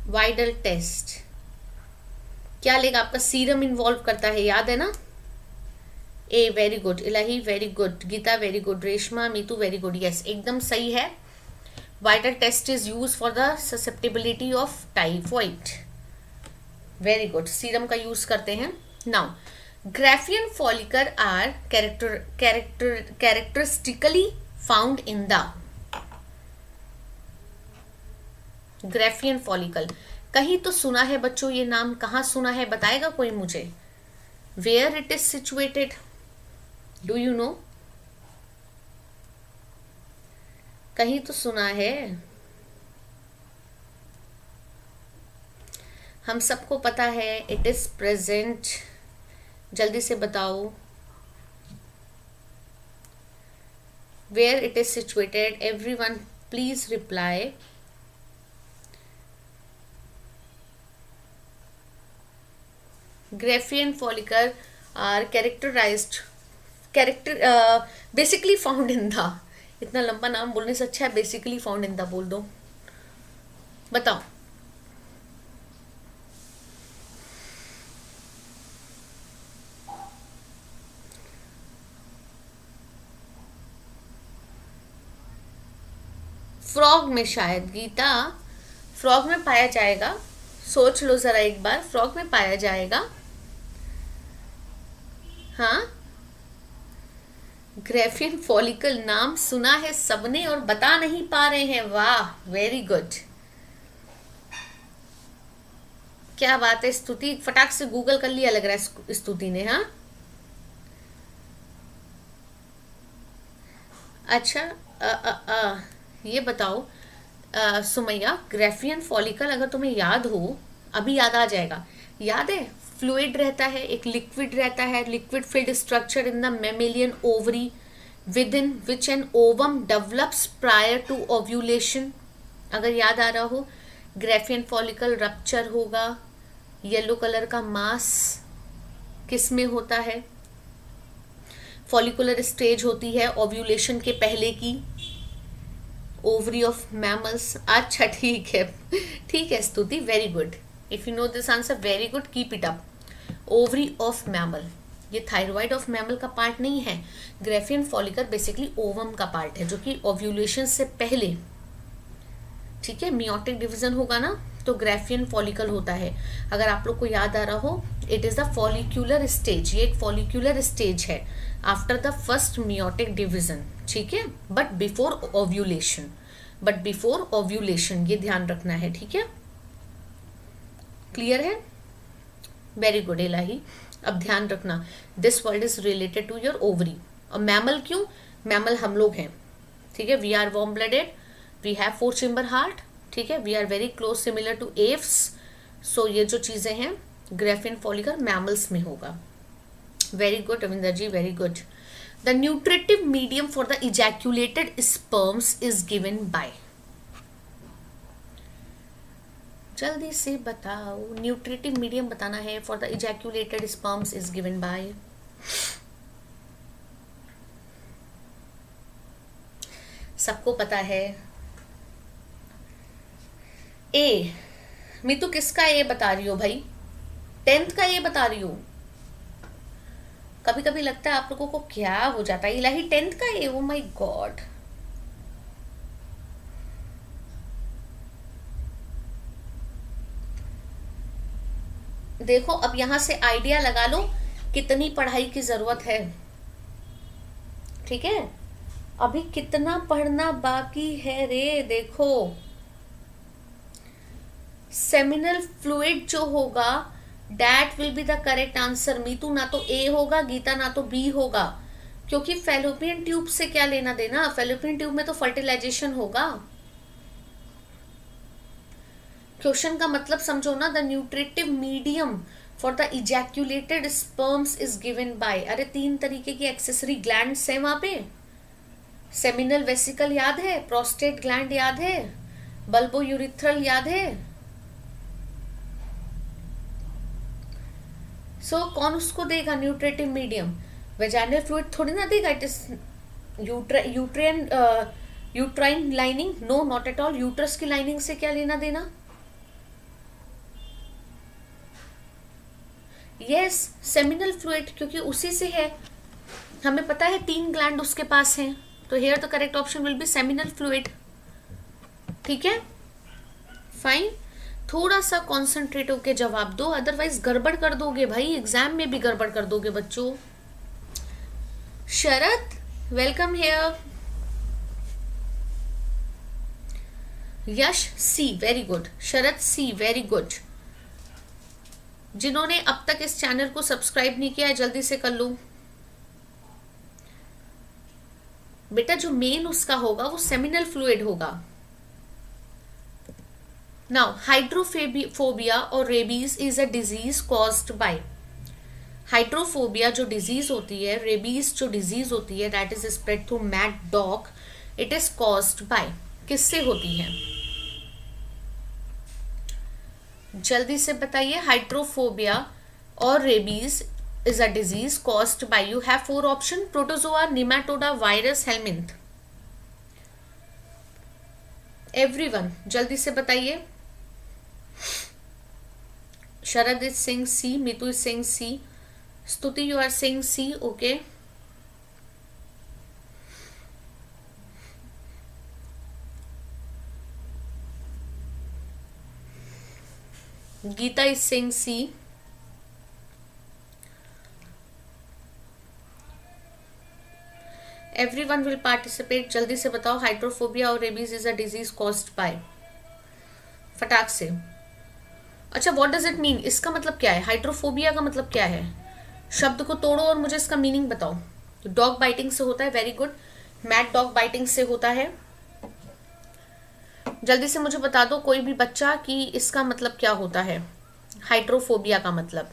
वाइडल टेस्ट क्या लेगा आपका? सीरम इन्वॉल्व करता है, याद है ना? A, very good, Ilahi very good, Geeta very good, Reshma, Meetu very good, yes एकदम सही है। Widal test is use for the susceptibility of typhoid, very good, serum का यूज करते हैं। Now Graafian follicle are characteristically found in the Graafian follicle, कहीं तो सुना है बच्चों ये नाम, कहाँ सुना है बताएगा कोई मुझे? Where it is situated, do you know? कहीं तो सुना है, हम सबको पता है, इट इज प्रेजेंट, जल्दी से बताओ। Where it is situated, everyone please reply. Graphian follicle are basically found in the, इतना लंबा नाम बोलने से अच्छा है बेसिकली फाउंड इन द बोल दो। बताओ, फ्रॉग में शायद, गीता फ्रॉग में पाया जाएगा, सोच लो जरा एक बार, फ्रॉग में पाया जाएगा। हाँ, ग्राफियन फॉलिकल नाम सुना है सबने और बता नहीं पा रहे हैं, वाह वेरी गुड, क्या बात है। स्तुति फटाक से गूगल कर लिया लग रहा है स्तुति ने। हाँ अच्छा, ये बताओ सुमैया, ग्राफियन फॉलिकल अगर तुम्हें याद हो, अभी याद आ जाएगा, याद है फ्लूइड रहता है, एक लिक्विड रहता है, liquid filled structure in the mammalian ovary within which an ovum develops prior to ovulation, अगर याद आ रहा हो। ग्राफियन फॉलिकल रप्चर होगा, येलो कलर का मास किस में होता है? फॉलिकुलर स्टेज होती है ओव्यूलेशन के पहले की, ओवरी ऑफ मैमल्स। अच्छा ठीक है स्तुति, very good, if you know this answer very good, keep it up. Ovary of mammal, ये थायराइड ऑफ मैमल का पार्ट नहीं है, ग्राफियन फॉलिकल बेसिकली ओवम का पार्ट है, जो कि ओव्यूलेशन से पहले, ठीक है, मियोटिक डिवीजन होगा ना तो ग्राफियन फॉलिकल होता है। अगर आप लोग को याद आ रहा हो, it is the follicular stage, ये एक फॉलिक्यूलर स्टेज है after the first meiotic division, ठीक है, बट बिफोर ओव्यूलेशन, ये ध्यान रखना है, ठीक है, क्लियर है? Very good Ilahi. अब ध्यान रखना, this world is related to your ovary. और मैमल क्यों? मैमल हम लोग हैं, ठीक है। We are warm blooded, we have 4 chamber heart, ठीक है। We are very close similar to aves. So ये जो चीजें हैं ग्रेफिन फॉलिकल मैमल्स में होगा। Very good Ravinder ji, very good. The nutritive medium for the ejaculated sperms is given bye, जल्दी से बताओ, न्यूट्रिटिव मीडियम बताना है for the ejaculated sperms is given by. सबको पता है। ए, मैं तो किसका ए बता रही हो भाई? 10th का ए बता रही हूँ। कभी कभी लगता है आप लोगों को क्या हो जाता है, इलाही 10th का ए, ओ माय गॉड। देखो अब यहां से आइडिया लगा लो कितनी पढ़ाई की जरूरत है, ठीक है। अभी कितना पढ़ना बाकी है रे, देखो सेमिनल फ्लूइड जो होगा that will be the correct answer. Meetu ना तो ए होगा, गीता ना तो बी होगा, क्योंकि फेलोपियन ट्यूब से क्या लेना देना, फेलोपियन ट्यूब में तो फर्टिलाइजेशन होगा। क्वेश्चन का मतलब समझो ना, the nutritive medium for the ejaculated sperms is given by. अरे 3 तरीके की एक्सेसरी ग्लैंड्स हैं वहां पे। सेमिनल वेसिकल याद है, प्रोस्टेट ग्लैंड याद है, बल्बो यूरिथ्रल याद है। सो कौन उसको देगा न्यूट्रिटिव मीडियम? वेजाइनल फ्लूइड थोड़ी ना देगा, it is uterine lining, no not at all. Uterus की लाइनिंग से क्या लेना देना? यस, सेमिनल फ्लूइड, क्योंकि उसी से है। हमें पता है 3 ग्लैंड उसके पास हैं, तो here the correct option will B seminal fluid, ठीक है। फाइन, थोड़ा सा कॉन्सेंट्रेट होके जवाब दो, अदरवाइज गड़बड़ कर दोगे भाई, एग्जाम में भी गड़बड़ कर दोगे बच्चों। Sharad, welcome here. Yash C, very good. Sharad C, very good. जिन्होंने अब तक इस चैनल को सब्सक्राइब नहीं किया है जल्दी से कर लो बेटा। जो मेन उसका होगा वो सेमिनल फ्लूइड होगा। नाउ हाइड्रोफोबिया और rabies is a disease caused by. Hydrophobia जो डिजीज होती है, रेबीज जो डिजीज होती है, that is spread through mad dog, it is caused by. किससे होती है? जल्दी से बताइए। हाइड्रोफोबिया और rabies is a disease caused by, you have 4 option, protozoa, nematoda, virus, helminth. Everyone जल्दी से बताइए। Sharad is saying C, Meetu is saying सी, स्तुति you are saying C, okay. Geeta is saying C. Everyone will participate. जल्दी से बताओ, hydrophobia और rabies is a disease caused by, फटाक से। अच्छा, व्हाट डज इट मीन? इसका मतलब क्या है? हाइड्रोफोबिया का मतलब क्या है? शब्द को तोड़ो और मुझे इसका मीनिंग बताओ। डॉग बाइटिंग से होता है, very good. Mat dog biting से होता है। जल्दी से मुझे बता दो कोई भी बच्चा कि इसका मतलब क्या होता है, हाइड्रोफोबिया का मतलब।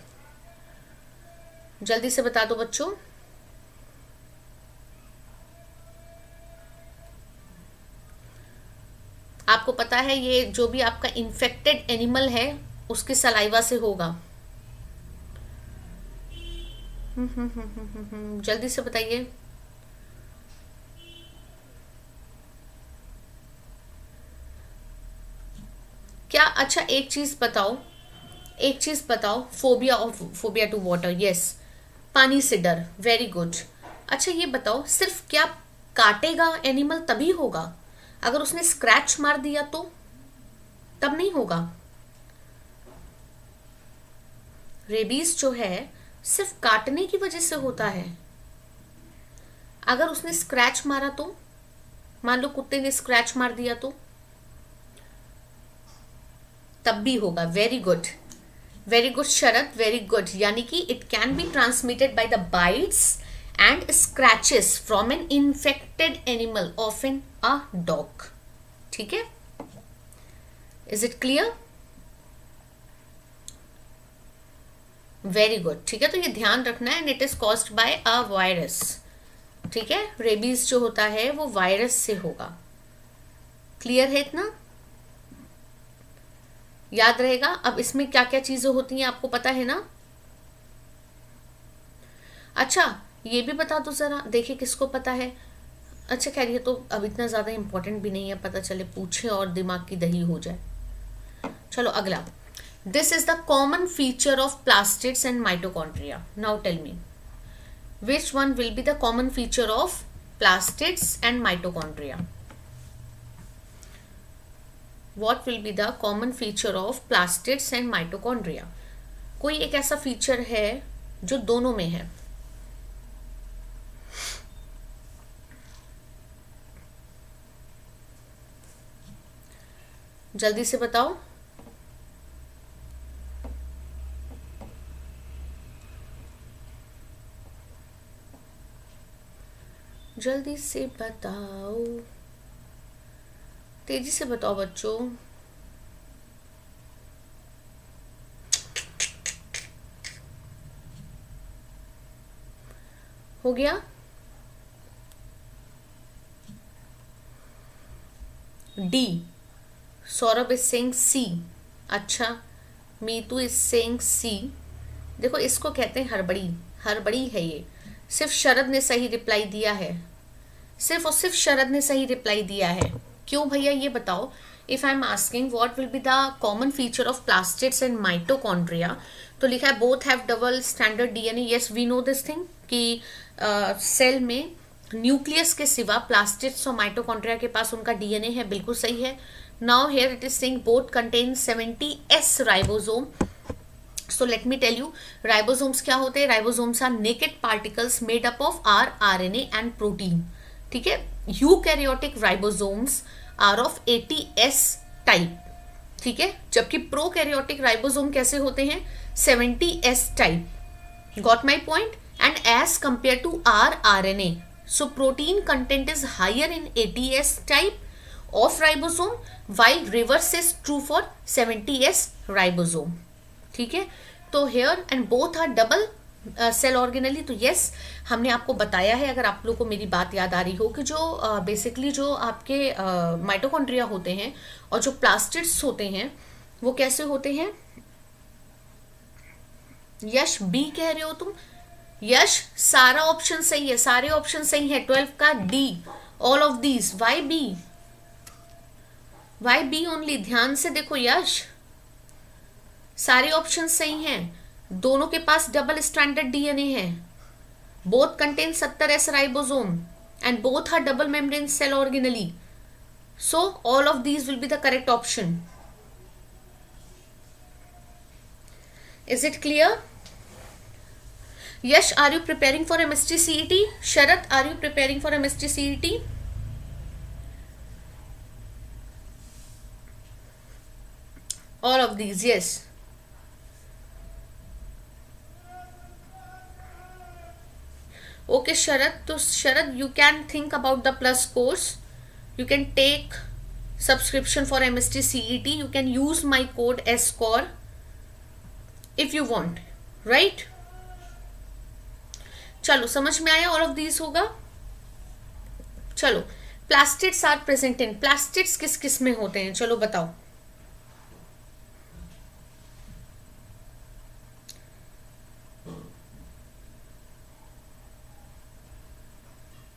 जल्दी से बता दो बच्चों। आपको पता है ये जो भी आपका इन्फेक्टेड एनिमल है उसके सलाइवा से होगा। जल्दी से बताइए। क्या? अच्छा एक चीज बताओ, एक चीज बताओ। Phobia of, phobia to water, yes, पानी से डर, वेरी गुड। अच्छा ये बताओ, सिर्फ क्या काटेगा एनिमल तभी होगा? अगर उसने स्क्रैच मार दिया तो तब नहीं होगा। रेबीज जो है सिर्फ काटने की वजह से होता है। अगर उसने स्क्रैच मारा तो, मान लो कुत्ते ने स्क्रैच मार दिया तो तब भी होगा। वेरी गुड, वेरी गुड शरद, वेरी गुड। यानी कि it can be transmitted by the bytes and scratches from an infected animal, often a dog. ठीक है, is it clear? Very good. ठीक है, तो ये ध्यान रखना है, and it is caused bye a virus. ठीक है, रेबीज जो होता है वो वायरस से होगा। क्लियर है इतना? याद रहेगा। अब इसमें क्या क्या चीजें होती हैं आपको पता है ना? अच्छा, ये भी बता दो जरा, देखिए किसको पता है। अच्छा खैर, ये तो अब इतना ज्यादा इंपॉर्टेंट भी नहीं है, पता चले पूछे और दिमाग की दही हो जाए। चलो अगला, this is the common feature of plastids and mitochondria. Now tell me, which one will be the common feature of plastids and mitochondria? What will be the common feature of plastids and mitochondria? कोई एक ऐसा feature है जो दोनों में है। जल्दी से बताओ। जल्दी से बताओ, तेजी से बताओ बच्चों। हो गया? डी। सौरभ इज सेइंग सी। अच्छा, मीतू इज सेइंग सी। देखो इसको कहते हैं हड़बड़ी, हड़बड़ी है ये। सिर्फ शरद ने सही रिप्लाई दिया है, सिर्फ और सिर्फ शरद ने सही रिप्लाई दिया है। क्यों भैया ये बताओ। If I am asking what will be the common feature of plastids and mitochondria, तो लिखा है both have double standard DNA. Yes we know this thing कि सेल में न्यूक्लियस के सिवा प्लास्टिड्स और माइटोकॉन्ड्रिया के पास उनका डीएनए है, बिल्कुल सही है। Now here it is saying both contain 70S ribosome. So let me tell you, ribosomes क्या होते हैं? Ribosomes are naked particles made up of RNA and protein. ठीक है, eukaryotic ribosomes are of 80S type. ठीक है, जबकि prokaryotic ribosome कैसे होते हैं? 70S type. Got my point? And as compare to RNA, so protein content is higher in 80S type of ribosome, while reverse is true for 70S ribosome. ठीक है, तो here and both are double cell organelle। तो yes, हमने आपको बताया है, अगर आप लोग को मेरी बात याद आ रही हो, कि जो बेसिकली जो आपके माइटोकॉन्ड्रिया होते हैं और जो प्लास्टिड्स होते हैं वो कैसे होते हैं? यश बी कह रहे हो तुम? यश सारा ऑप्शन सही है, सारे ऑप्शन सही है। 12 का D, all of these. Why B? Why B only? ध्यान से देखो यश, सारे ऑप्शन सही हैं। दोनों के पास डबल स्टैंडर्ड डीएनए है। Both contain 70S ribosome and both are double membrane cell organelle. So all of these will be the correct option. Is it clear? Yash, are you preparing for MST CET? Sharad, are you preparing for MST CET? All of these, yes. Okay, Sharad. So Sharad, you can think about the plus course. You can take subscription for MST CET. You can use my code SCORE if you want, right? चलो समझ में आया? all of these होगा। चलो, plastids are present in, plastids किस किस में होते हैं? चलो बताओ।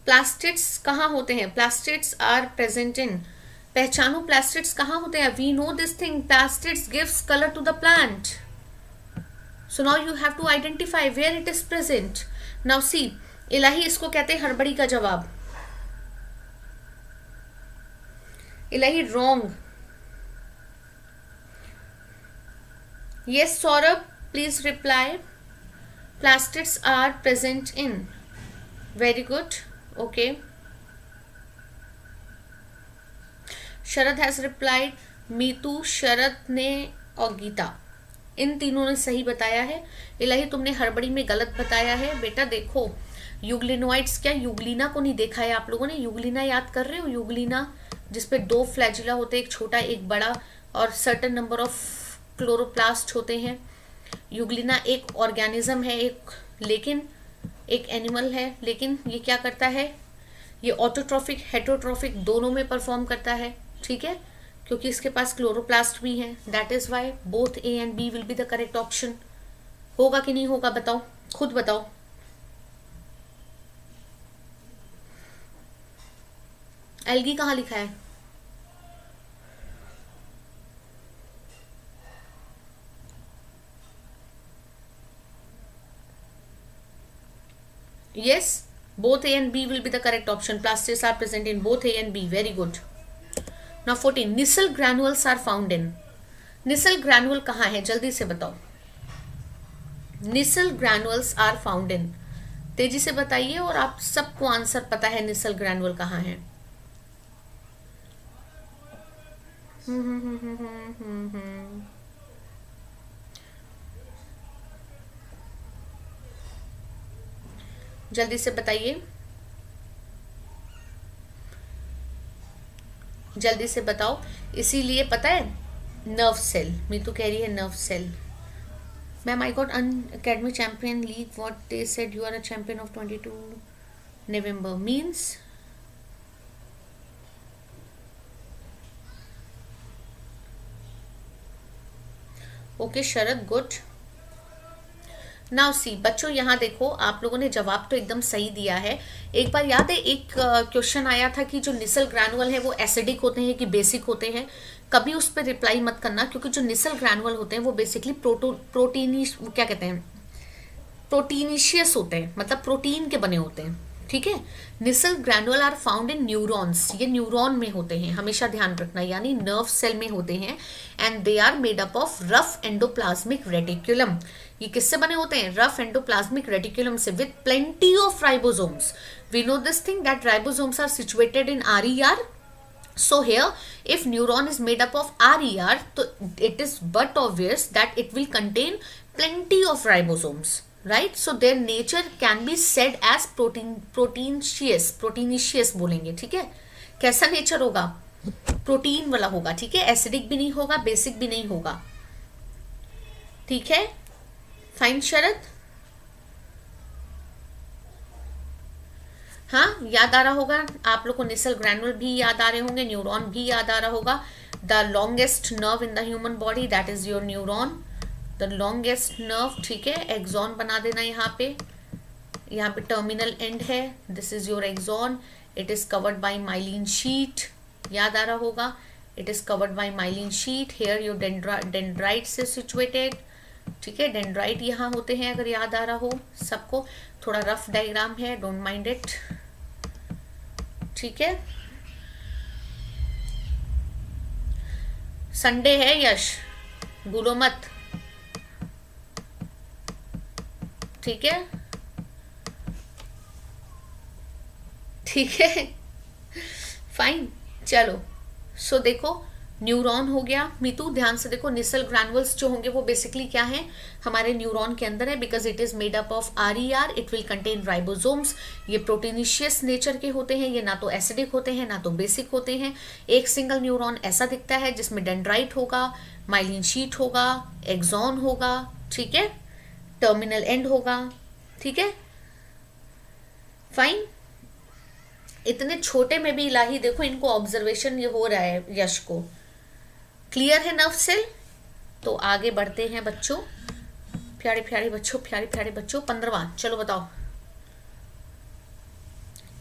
प्लास्टिड्स कहाँ होते हैं? प्लास्टिड्स आर प्रेजेंट इन, पहचानो प्लास्टिड्स कहाँ होते हैं? We know this thing, plastids gives colour to the plant. So now you have to identify where it is present. Now C, Ilahi इसको कहते हैं हड़बड़ी का जवाब। Ilahi wrong. Yes Saurabh, please reply. Plastids are present in. Very good, okay. Sharad has replied, Meetu, Sharad ने और गीता इन तीनों ने सही बताया है। इलाही तुमने हड़बड़ी में गलत बताया है। बेटा देखो, यूग्लिनोइड्स, क्या यूग्लिना को नहीं देखा है आप लोगों ने? यूग्लिना याद कर रहे हो? यूग्लिना जिसपे 2 फ्लैजिला होते हैं, एक छोटा एक बड़ा, और सर्टेन नंबर ऑफ क्लोरोप्लास्ट होते हैं। यूग्लिना एक ऑर्गेनिज्म है, लेकिन एक एनिमल है, लेकिन ये क्या करता है, ये ऑटोट्रॉफिक हेटरोट्रॉफिक दोनों में परफॉर्म करता है, ठीक है, क्योंकि इसके पास क्लोरोप्लास्ट भी हैं। That is why both A and B will be the correct option. होगा कि नहीं होगा बताओ, खुद बताओ। एल्गी कहाँ लिखा है? Yes, both A and B will be the correct option. Plastids are present in both A and B. Very good. Now 14. Nissel granules are found in. Nissel granule कहाँ है? जल्दी से बताओ। Nissel granules are found in. तेजी से बताइए, और आप सबको आंसर पता है Nissel granule कहाँ है। जल्दी से बताइए, जल्दी से बताओ। इसीलिए पता है, नर्व सेल। मीतू कह रही है nerve cell. Ma'am I got Unacademy champion league, what they said you are a champion of 22 November means. Okay Sharad, good. Now see बच्चों, यहाँ देखो, आप लोगों ने जवाब तो एकदम सही दिया है। एक बार याद है, एक क्वेश्चन आया था कि जो निसल ग्रैनुअल है वो एसिडिक होते हैं कि बेसिक होते हैं। कभी उस पर रिप्लाई मत करना, क्योंकि जो निसल ग्रैनुअल होते हैं वो बेसिकली क्या कहते हैं, प्रोटीनिशियस होते हैं, मतलब प्रोटीन के बने होते हैं, ठीक है। Nisal ग्रैनुअल are found in neurons, ये न्यूरॉन में होते हैं, हमेशा ध्यान रखना, यानी नर्व सेल में होते हैं। And they are made up of rough endoplasmic reticulum. ये किससे बने होते हैं? रफ एंडोप्लाज्मिक रेटिकुलम से, with plenty of ribosomes. We know this thing that ribosomes are situated in RER. So here, if neuron is made up of RER, so it is but obvious that it will contain plenty of ribosomes, right? So their nature can be said as proteinaceous बोलेंगे, ठीक है। कैसा nature होगा? Protein वाला होगा, ठीक है। Acidic भी नहीं होगा, बेसिक भी नहीं होगा, ठीक है। फाइन शरद, हाँ याद आ रहा होगा आप लोग को। निसल ग्रैनुल भी याद आ रहे होंगे, न्यूरॉन भी याद आ रहा होगा। The longest nerve in the human body, that is your neuron, the longest nerve, ठीक है। एक्सॉन बना देना यहाँ पे टर्मिनल एंड है, this is your axon. It is covered by myelin sheet, याद आ रहा होगा। It is covered by myelin sheet. Here your dendrite से सिचुएटेड, ठीक है। डेंड्राइट यहाँ होते हैं, अगर याद आ रहा हो सबको। थोड़ा रफ डायग्राम है, डोंट माइंड इट, ठीक है। संडे है यश, भूलो मत, ठीक है, ठीक है, फाइन। चलो, सो देखो, न्यूरॉन हो गया। मीतू ध्यान से देखो, निसल ग्रैनुअल्स जो होंगे वो बेसिकली क्या हैं, हमारे न्यूरॉन के अंदर है, because it is made up of RER, it will contain ribosomes. ये प्रोटीनिशियस नेचर के होते हैं, ये ना तो एसिडिक होते हैं ना तो बेसिक होते हैं। एक सिंगल न्यूरॉन ऐसा दिखता है जिसमें डेंड्राइट होगा, माइलिन शीट होगा, एक्सॉन होगा, ठीक है, टर्मिनल एंड होगा, ठीक है, फाइन। इतने छोटे में भी इलाही देखो, इनको ऑब्जर्वेशन ये हो रहा है यश को। क्लियर है नर्व सेल? तो आगे बढ़ते हैं बच्चों, प्यारे प्यारे बच्चों, प्यारे प्यारे बच्चों। 15वां, चलो बताओ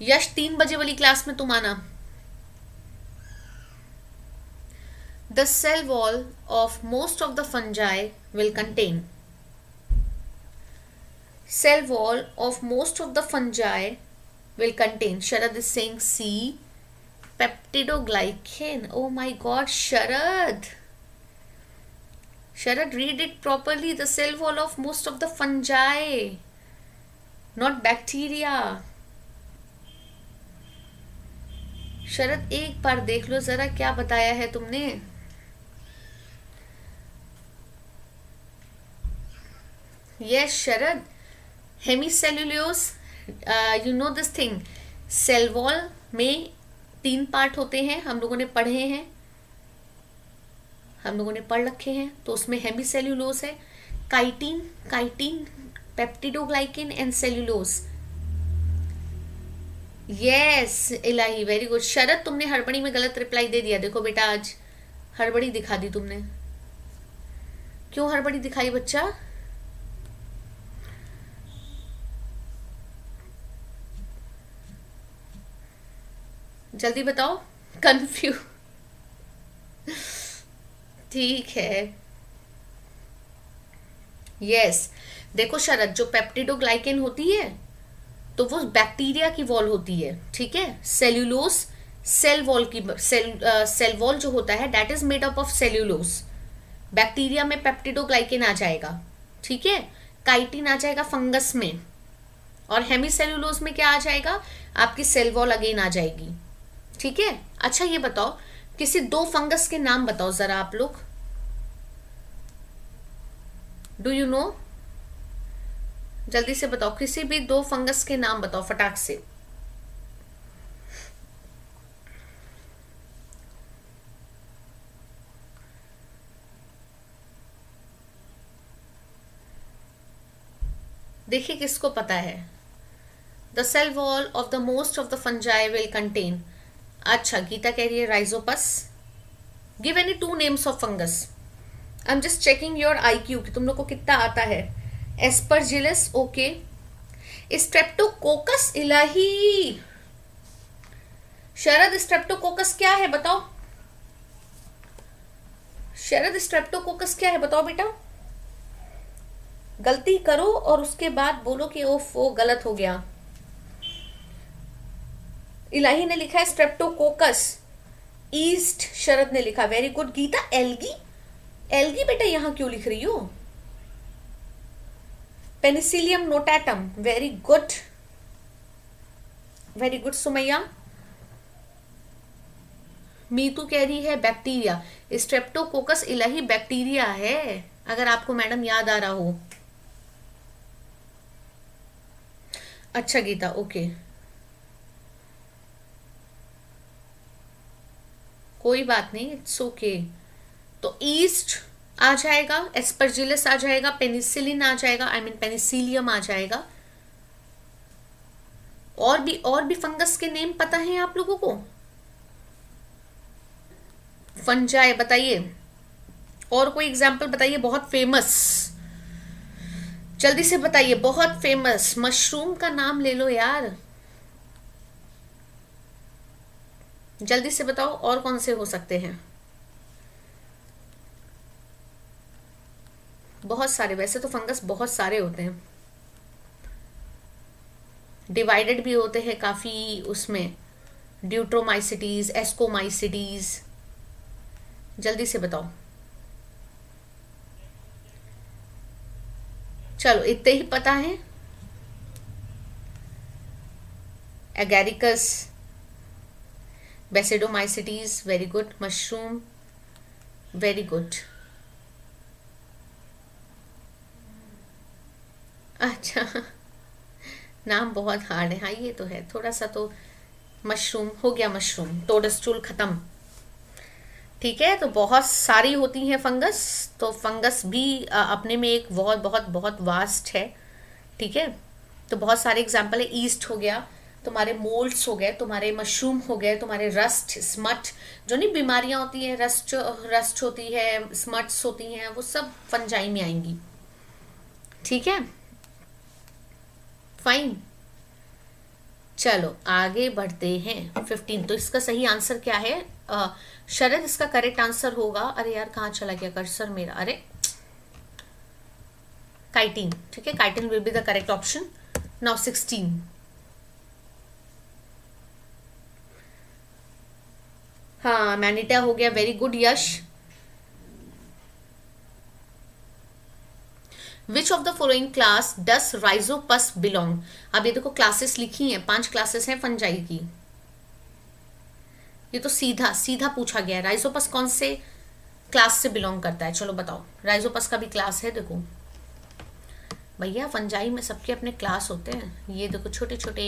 यश, 3 बजे वाली क्लास में तुम आना। The cell wall of most of the fungi will contain, cell wall of most of the fungi will contain, Sharad is saying C, peptidoglycan. Oh my god, Sharad, read it properly. The cell wall of most of the fungi, not bacteria. Sharad एक बार देख लो जरा क्या बताया है तुमने। Yes Sharad, hemicellulose, you know this thing, cell wall में 3 पार्ट होते हैं, हम लोगों ने पढ़े हैं, हम लोगों ने पढ़ रखे हैं, तो उसमें हेमीसेल्यूलोज है, chitin, peptidoglycan and cellulose. Yes Ilahi, very good. Sharad तुमने हड़बड़ी में गलत रिप्लाई दे दिया, देखो बेटा आज हड़बड़ी दिखा दी तुमने। क्यों हड़बड़ी दिखाई बच्चा? जल्दी बताओ, कंफ्यूज। ठीक है, यस। देखो शरद, जो पेप्टिडोग्लाइकेन होती है तो वो बैक्टीरिया की वॉल होती है, ठीक है। सेल्यूलोज सेल वॉल की, सेल वॉल जो होता है that is made up of cellulose. Bacteria में पेप्टिडोग्लाइकेन आ जाएगा, ठीक है। काइटिन आ जाएगा फंगस में, और हेमीसेल्यूलोज में क्या आ जाएगा? आपकी सेल वॉल अगेन आ जाएगी, ठीक है। अच्छा ये बताओ, किसी 2 फंगस के नाम बताओ जरा आप लोग, डू यू नो? जल्दी से बताओ, किसी भी 2 फंगस के नाम बताओ फटाक से। देखिए किसको पता है। The cell wall of the most of the fungi will contain. अच्छा गीता कह रही है Rhizopus. Give any 2 names of fungus. I am just checking your IQ कि तुम लोग को कितना आता है। Aspergillus, okay. Streptococcus, Ilahi. Sharad streptococcus क्या है बताओ? शरद स्ट्रेप्टोकोकस क्या है बताओ बेटा? गलती करो और उसके बाद बोलो कि ओफ वो गलत हो गया। इलाही ने लिखा है स्ट्रेप्टोकोकस। ईस्ट शरद ने लिखा, very good. Geeta algae, algae बेटा यहां क्यों लिख रही हो? Penicillium notatum, very good, very good Sumaiya. Meetu कह रही है बैक्टीरिया। स्ट्रेप्टोकोकस इलाही बैक्टीरिया है, अगर आपको मैडम याद आ रहा हो। अच्छा गीता, ओके, कोई बात नहीं, इट्स ओके। तो ईस्ट आ जाएगा, एस्परजिलस आ जाएगा, पेनिसिलिन आ जाएगा, आई मीन पेनिसिलियम आ जाएगा। और भी फंगस के नेम पता है आप लोगों को? फंजाई बताइए, और कोई एग्जाम्पल बताइए बहुत फेमस, जल्दी से बताइए, बहुत फेमस। मशरूम का नाम ले लो यार, जल्दी से बताओ और कौन से हो सकते हैं। बहुत सारे, वैसे तो फंगस बहुत सारे होते हैं, डिवाइडेड भी होते हैं काफी उसमें, ड्यूट्रोमाइसिटीज, एस्कोमाइसिटीज। जल्दी से बताओ। चलो इतने ही पता है। Agaricus, basidiomycetes, very good. Mushroom, very good. अच्छा नाम बहुत हार्ड है, हाँ ये तो है थोड़ा सा। तो मशरूम हो गया, मशरूम। टोडस्टूल खत्म, ठीक है। तो बहुत सारी होती हैं फंगस, तो फंगस भी अपने में एक बहुत बहुत बहुत वास्ट है, ठीक है। तो बहुत सारे एग्जाम्पल है। ईस्ट हो गया, तुम्हारे मोल्ड्स हो गए, तुम्हारे मशरूम हो गए, तुम्हारे रस्ट, स्मट, जो नहीं बीमारियां होती हैं, रस्ट होती है, स्मट्स होती हैं, वो सब फंजाई में आएंगी, ठीक है। फाइन, चलो आगे बढ़ते हैं। 15, तो इसका सही आंसर क्या है? शरद इसका करेक्ट आंसर होगा, अरे यार कहाँ चला गया कर्सर मेरा, अरे काइटिन, ठीक है। Chitin will be the correct option. Now 16, हाँ मैनिटा हो गया, very good Yash. Which of the following class does Rhizopus belong? अब ये देखो क्लासेस लिखी हैं, 5 क्लासेस हैं फंजाई की। ये तो सीधा सीधा पूछा गया है, राइजोपस कौन से क्लास से बिलोंग करता है? चलो बताओ, राइजोपस का भी क्लास है देखो, भैया फंजाई में सबके अपने क्लास होते हैं। ये देखो छोटे छोटे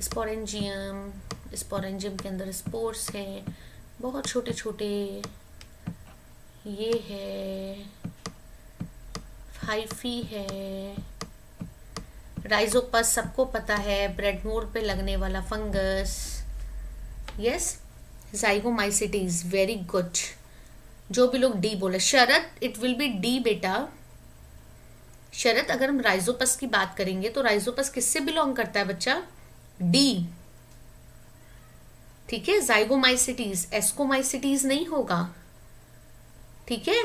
स्पोरेंजियम, स्पोरेंजियम के अंदर स्पोर्स हैं, बहुत छोटे छोटे। ये है हाइफी है, राइजोपस सबको पता है, ब्रेडमोर पे लगने वाला fungus. Yes, zygomycetes, very good. जो भी लोग डी बोले, Sharad it will be D बेटा। शरद अगर हम राइजोपस की बात करेंगे तो राइजोपस किससे बिलोंग करता है बच्चा? डी। ठीक है, जाइगोमाइसिटीज, एस्कोमाइसिटीज नहीं होगा। ठीक है,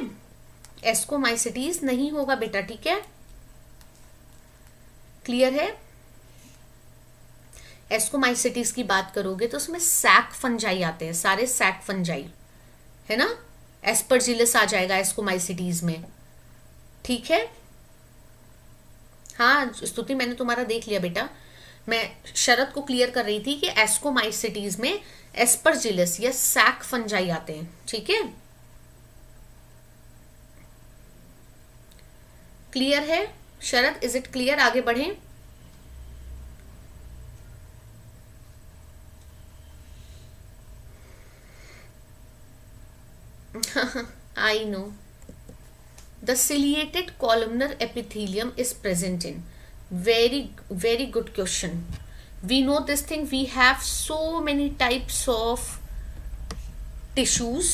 एस्कोमाइसिटीज नहीं होगा बेटा। ठीक है, क्लियर है? एस्कोमाइसिटीज की बात करोगे तो उसमें सैक फंजाई आते हैं, सारे सैक फंजाई है ना। एस्परजिलस आ जाएगा एस्कोमाइसिटीज में। ठीक है, हाँ स्तुति मैंने तुम्हारा देख लिया बेटा। मैं शरद को क्लियर कर रही थी कि एस्कोमाइसिटीज में एस्परजिलस या सैक फंजाई आते हैं। ठीक है, क्लियर है शरद? Is it clear? आगे बढ़ें। I know. The ciliated columnar epithelium is present in. Very good question. We know this thing. We have so many types of tissues.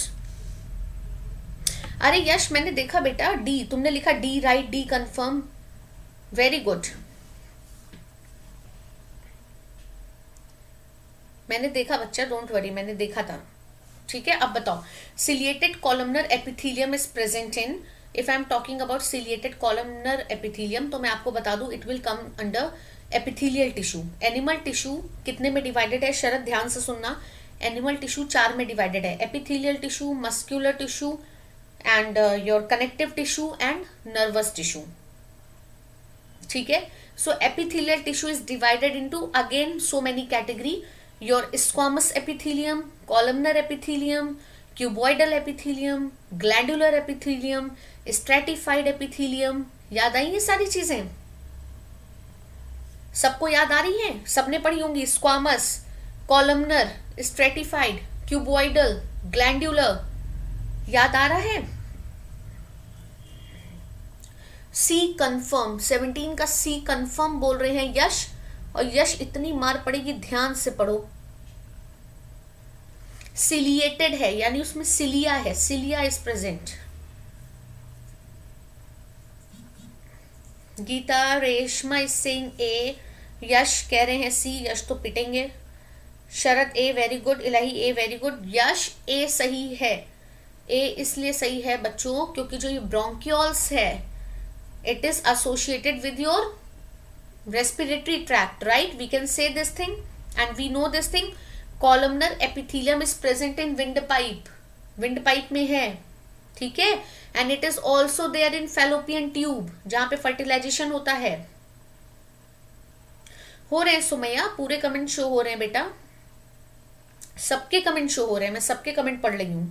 अरे यश मैंने देखा बेटा, डी तुमने लिखा, D right, D confirm, very good. मैंने देखा बच्चा, डोंट वरी, मैंने देखा था। ठीक है, अब बताओ, ciliated columnar epithelium is present in, if I am talking about ciliated columnar epithelium तो मैं आपको बता दूं it will come under epithelial tissue. Animal tissue कितने में डिवाइडेड है शरद? ध्यान से सुनना, एनिमल टिश्यू 4 में डिवाइडेड है, epithelial tissue, muscular tissue and your connective tissue and nervous tissue. ठीक है, so epithelial tissue is divided into again so many category, your squamous epithelium, columnar epithelium, cuboidal epithelium, glandular epithelium, stratified epithelium। याद आई ये सारी चीजें? सबको याद आ रही हैं? सबने पढ़ी होंगी, squamous, columnar, stratified, cuboidal, glandular. याद आ रहा है? सी कंफर्म, 17 का सी कंफर्म बोल रहे हैं यश। और यश इतनी मार पड़ेगी, ध्यान से पढ़ो। सिलिएटेड है यानी उसमें सिलिया है, cilia is present. Geeta Reshma is saying A, Yash कह रहे हैं सी, यश तो पिटेंगे। Sharad A very good, Ilahi A very good, Yash A सही है। ए इसलिए सही है बच्चों क्योंकि जो ये ब्रोंकियोल्स है it is associated with your respiratory tract, right? We can say this thing and we know this thing. Columnar epithelium is present in windpipe, windpipe में है। ठीक है, and it is also there in fallopian tube जहां पे fertilization होता है। हो रहे हैं सुमैया, पूरे कमेंट शो हो रहे हैं बेटा, सबके कमेंट शो हो रहे हैं, मैं सबके कमेंट पढ़ रही हूँ।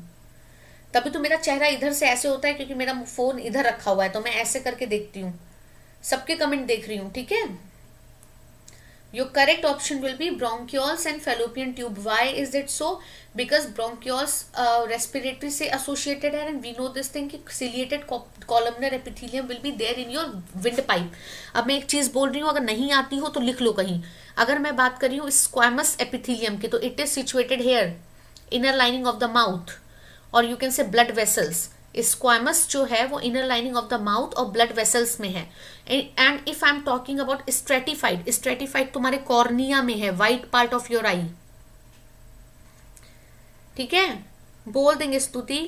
तभी तो मेरा चेहरा इधर से ऐसे होता है क्योंकि मेरा फोन इधर रखा हुआ है, तो मैं ऐसे करके देखती हूँ, सबके कमेंट देख रही हूं। ठीक है, your correct option will be bronchioles and fallopian tube. Why is it so? Because bronchioles respiratory से एसोसिएटेड है and we know this thing कि ciliated columnar epithelium will be there in your wind pipe. अब मैं एक चीज बोल रही हूँ, अगर नहीं आती हो तो लिख लो कहीं। अगर मैं बात कर रही हूँ स्क्वामस एपिथेलियम की तो it is situated here, inner lining of the mouth, और you can say blood vessels. Squamous जो है वो inner lining of the mouth और ब्लड वेसल्स में है। And if I am talking about stratified, stratified तुम्हारे कॉर्निया में है, white part of your eye. ठीक है, बोल देंगे स्तुति।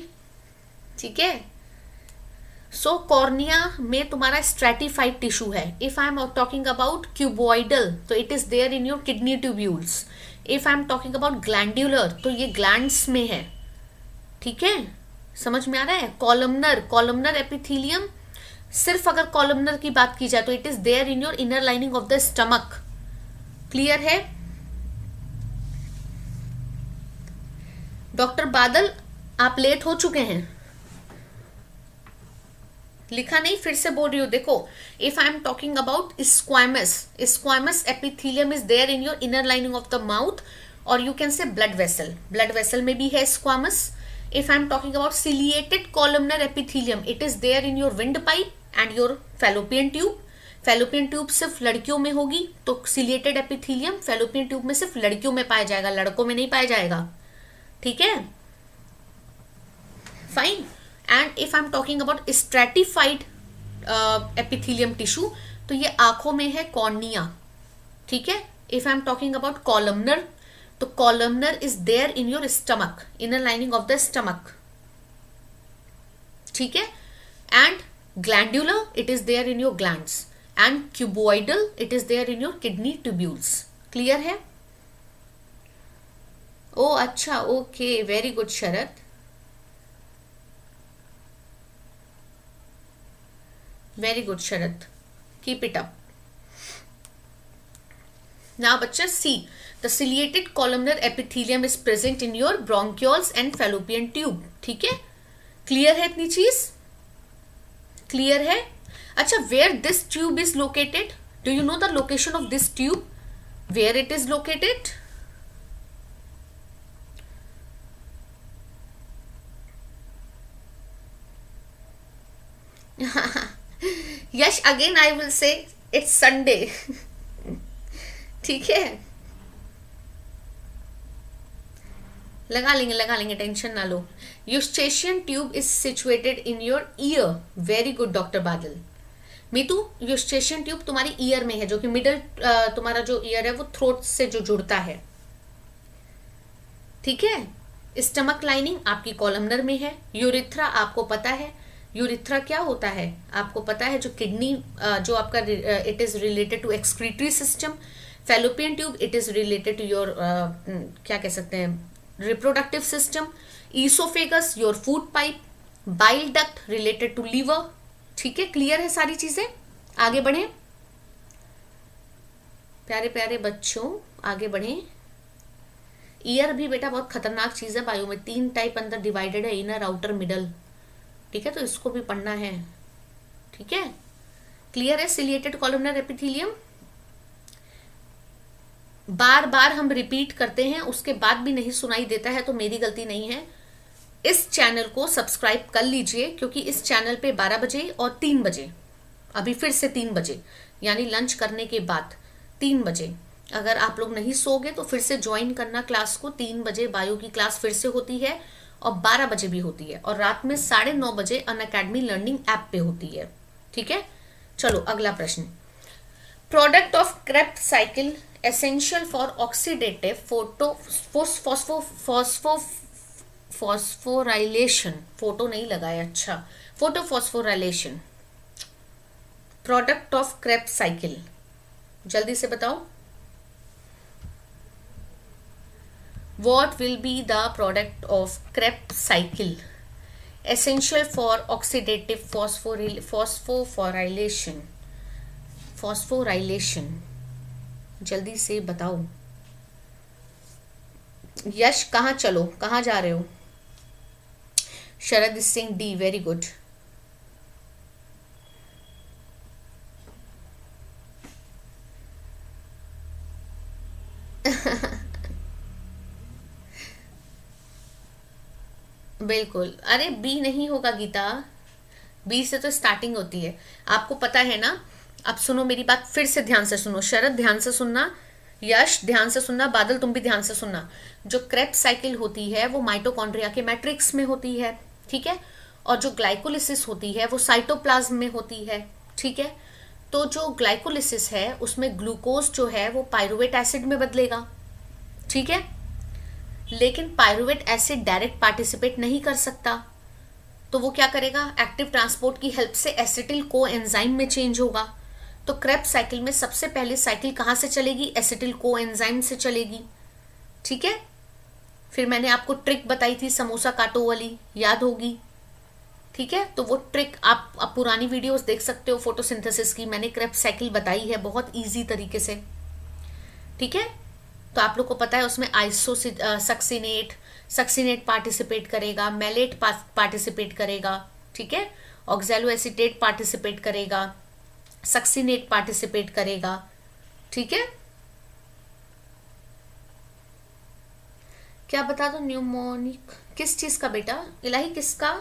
ठीक है, सो कॉर्निया में तुम्हारा स्ट्रेटिफाइड टिश्यू है। If I am talking about cuboidal तो it is there in your kidney tubules. If I am talking about glandular तो ये ग्लैंड्स में है। ठीक है, समझ में आ रहा है? कॉलमनर, कॉलमनर एपिथेलियम, सिर्फ अगर कॉलमनर की बात की जाए तो it is there in your inner lining of the stomach. Clear है? डॉक्टर बादल आप लेट हो चुके हैं, लिखा नहीं, फिर से बोल रही हूँ, देखो, if I am talking about squamous epithelium is there in your inner lining of the mouth, और you can say blood vessel में भी है squamous. If I am talking about ciliated columnar epithelium, it is there in your wind pipe and your fallopian tube. Fallopian tube सिर्फ लड़कियों में होगी, तो ciliated epithelium fallopian tube में सिर्फ लड़कियों में पाया जाएगा, लड़कों में नहीं पाया जाएगा. ठीक है, fine. And if I am talking about stratified epithelium tissue, तो ये आंखों में है कॉर्निया. ठीक है. If I am talking about columnar, तो columnar is there in your stomach, inner lining of the stomach. ठीक है. And glandular, it is there in your glands. And cuboidal, it is there in your kidney tubules. Clear है? ओ अच्छा, okay, very good Sharad. Very good, Sharad. Keep it up. Now, bachcha, see, the ciliated columnar epithelium is present in your bronchioles and fallopian tube. ठीक है? Clear है इतनी चीज? Clear है? अच्छा, where this tube is located? Do you know the location of this tube? Where it is located? Yes, again I will say it's Sunday. ठीक है, लगा लेंगे, टेंशन ना लो. Eustachian tube is situated in your ear. Very good doctor Badal. Mitu, eustachian tube तुम्हारी ear में है, जो कि मिडल तुम्हारा जो ईयर है वो थ्रोट से जो जुड़ता है. ठीक है. स्टमक लाइनिंग आपकी कॉलमनर में है. यूरिथ्रा आपको पता है, यूरिथ्रा क्या होता है आपको पता है, जो किडनी जो आपका it is related to excretory system. Fallopian tube it is related to your क्या कह सकते हैं, reproductive system. Oesophagus your food pipe. Bile duct related to liver. ठीक है, क्लियर है सारी चीजें? आगे बढ़े प्यारे प्यारे बच्चों, आगे बढ़े. ईयर भी बेटा बहुत खतरनाक चीज है बायो में. 3 टाइप अंदर डिवाइडेड है, इनर, आउटर, मिडल. ठीक है, तो इसको भी पढ़ना है. ठीक है, क्लियर है? सिलिएटेड कॉलमनर एपिथेलियम बार बार हम रिपीट करते हैं, उसके बाद भी नहीं सुनाई देता है तो मेरी गलती नहीं है. इस चैनल को सब्सक्राइब कर लीजिए, क्योंकि इस चैनल पे 12 बजे और 3 बजे, अभी फिर से 3 बजे, यानी लंच करने के बाद 3 बजे, अगर आप लोग नहीं सोगे तो फिर से ज्वाइन करना क्लास को. 3 बजे बायो की क्लास फिर से होती है, और 12 बजे भी होती है, और रात में 9:30 बजे अनअकैडमी लर्निंग ऐप पे होती है. ठीक है, चलो अगला प्रश्न. Product of Krebs cycle essential for oxidative phosphorylation. Photo नहीं लगाया, अच्छा, photophosphorylation. Product of Krebs cycle, जल्दी से बताओ. What will be the product of Krebs cycle essential for oxidative phosphorylation. जल्दी से बताओ. यश, कहाँ चलो, कहाँ जा रहे हो? Sharad Singh D, very good. बिल्कुल. अरे बी नहीं होगा गीता, बी से तो स्टार्टिंग होती है, आपको पता है ना. अब सुनो मेरी बात, फिर से ध्यान से सुनो. शरद ध्यान से सुनना, यश ध्यान से सुनना, बादल तुम भी ध्यान से सुनना. जो क्रेब्स साइकिल होती है वो माइटोकॉन्ड्रिया के मैट्रिक्स में होती है. ठीक है, और जो ग्लाइकोलिसिस होती है वो साइटोप्लाज्म में होती है. ठीक है, तो जो ग्लाइकोलिसिस है उसमें ग्लूकोज जो है वो पायरुवेट एसिड में बदलेगा. ठीक है, लेकिन पायरुवेट एसिड डायरेक्ट पार्टिसिपेट नहीं कर सकता, तो वो क्या करेगा, एक्टिव ट्रांसपोर्ट की हेल्प से एसिटिल को एंजाइम में चेंज होगा. तो क्रेब्स साइकिल में सबसे पहले साइकिल कहाँ से चलेगी, एसिटिल को एंजाइम से चलेगी. ठीक है, फिर मैंने आपको ट्रिक बताई थी समोसा काटो वाली, याद होगी. ठीक है, तो वो ट्रिक आप पुरानी वीडियोस देख सकते हो फोटोसिंथेसिस की, मैंने क्रेब्स साइकिल बताई है बहुत इजी तरीके से. ठीक है, तो आप लोग को पता है उसमें सक्सिनेट पार्टिसिपेट करेगा, मैलेट पार्टिसिपेट करेगा. ठीक है, ऑक्सैलोएसीटेट पार्टिसिपेट करेगा, सक्सिनेट पार्टिसिपेट करेगा, ठीक है। क्या बता दो, न्यूमोनिक किस चीज का बेटा, इलाही किसका,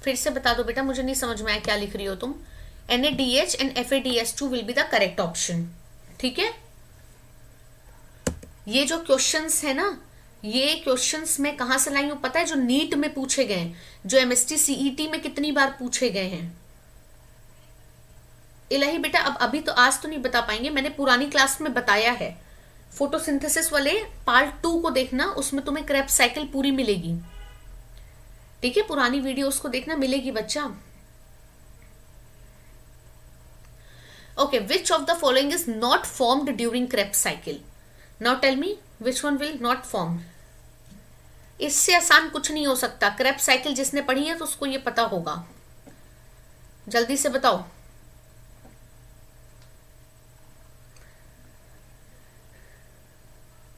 फिर से बता दो बेटा, मुझे नहीं समझ में आया क्या लिख रही हो तुम। NADH and FADH2 will be the correct option, ठीक है। ये जो क्वेश्चंस है ना, ये क्वेश्चंस मैं कहां से लाई हूं पता है, जो नीट में पूछे गए, जो MST CET में कितनी बार पूछे गए हैं। इलाही बेटा अब अभी तो आज तो नहीं बता पाएंगे, मैंने पुरानी क्लास में बताया है। फोटोसिंथेसिस वाले पार्ट 2 को देखना, उसमें तुम्हें क्रेब्स साइकिल पूरी मिलेगी, ठीक है। पुरानी वीडियो उसको देखना, मिलेगी बच्चा। Okay, which of the following is not formed during Krebs cycle, now tell me which one will not form. इससे आसान कुछ नहीं हो सकता, क्रेब्स साइकिल जिसने पढ़ी है तो उसको ये पता होगा, जल्दी से बताओ।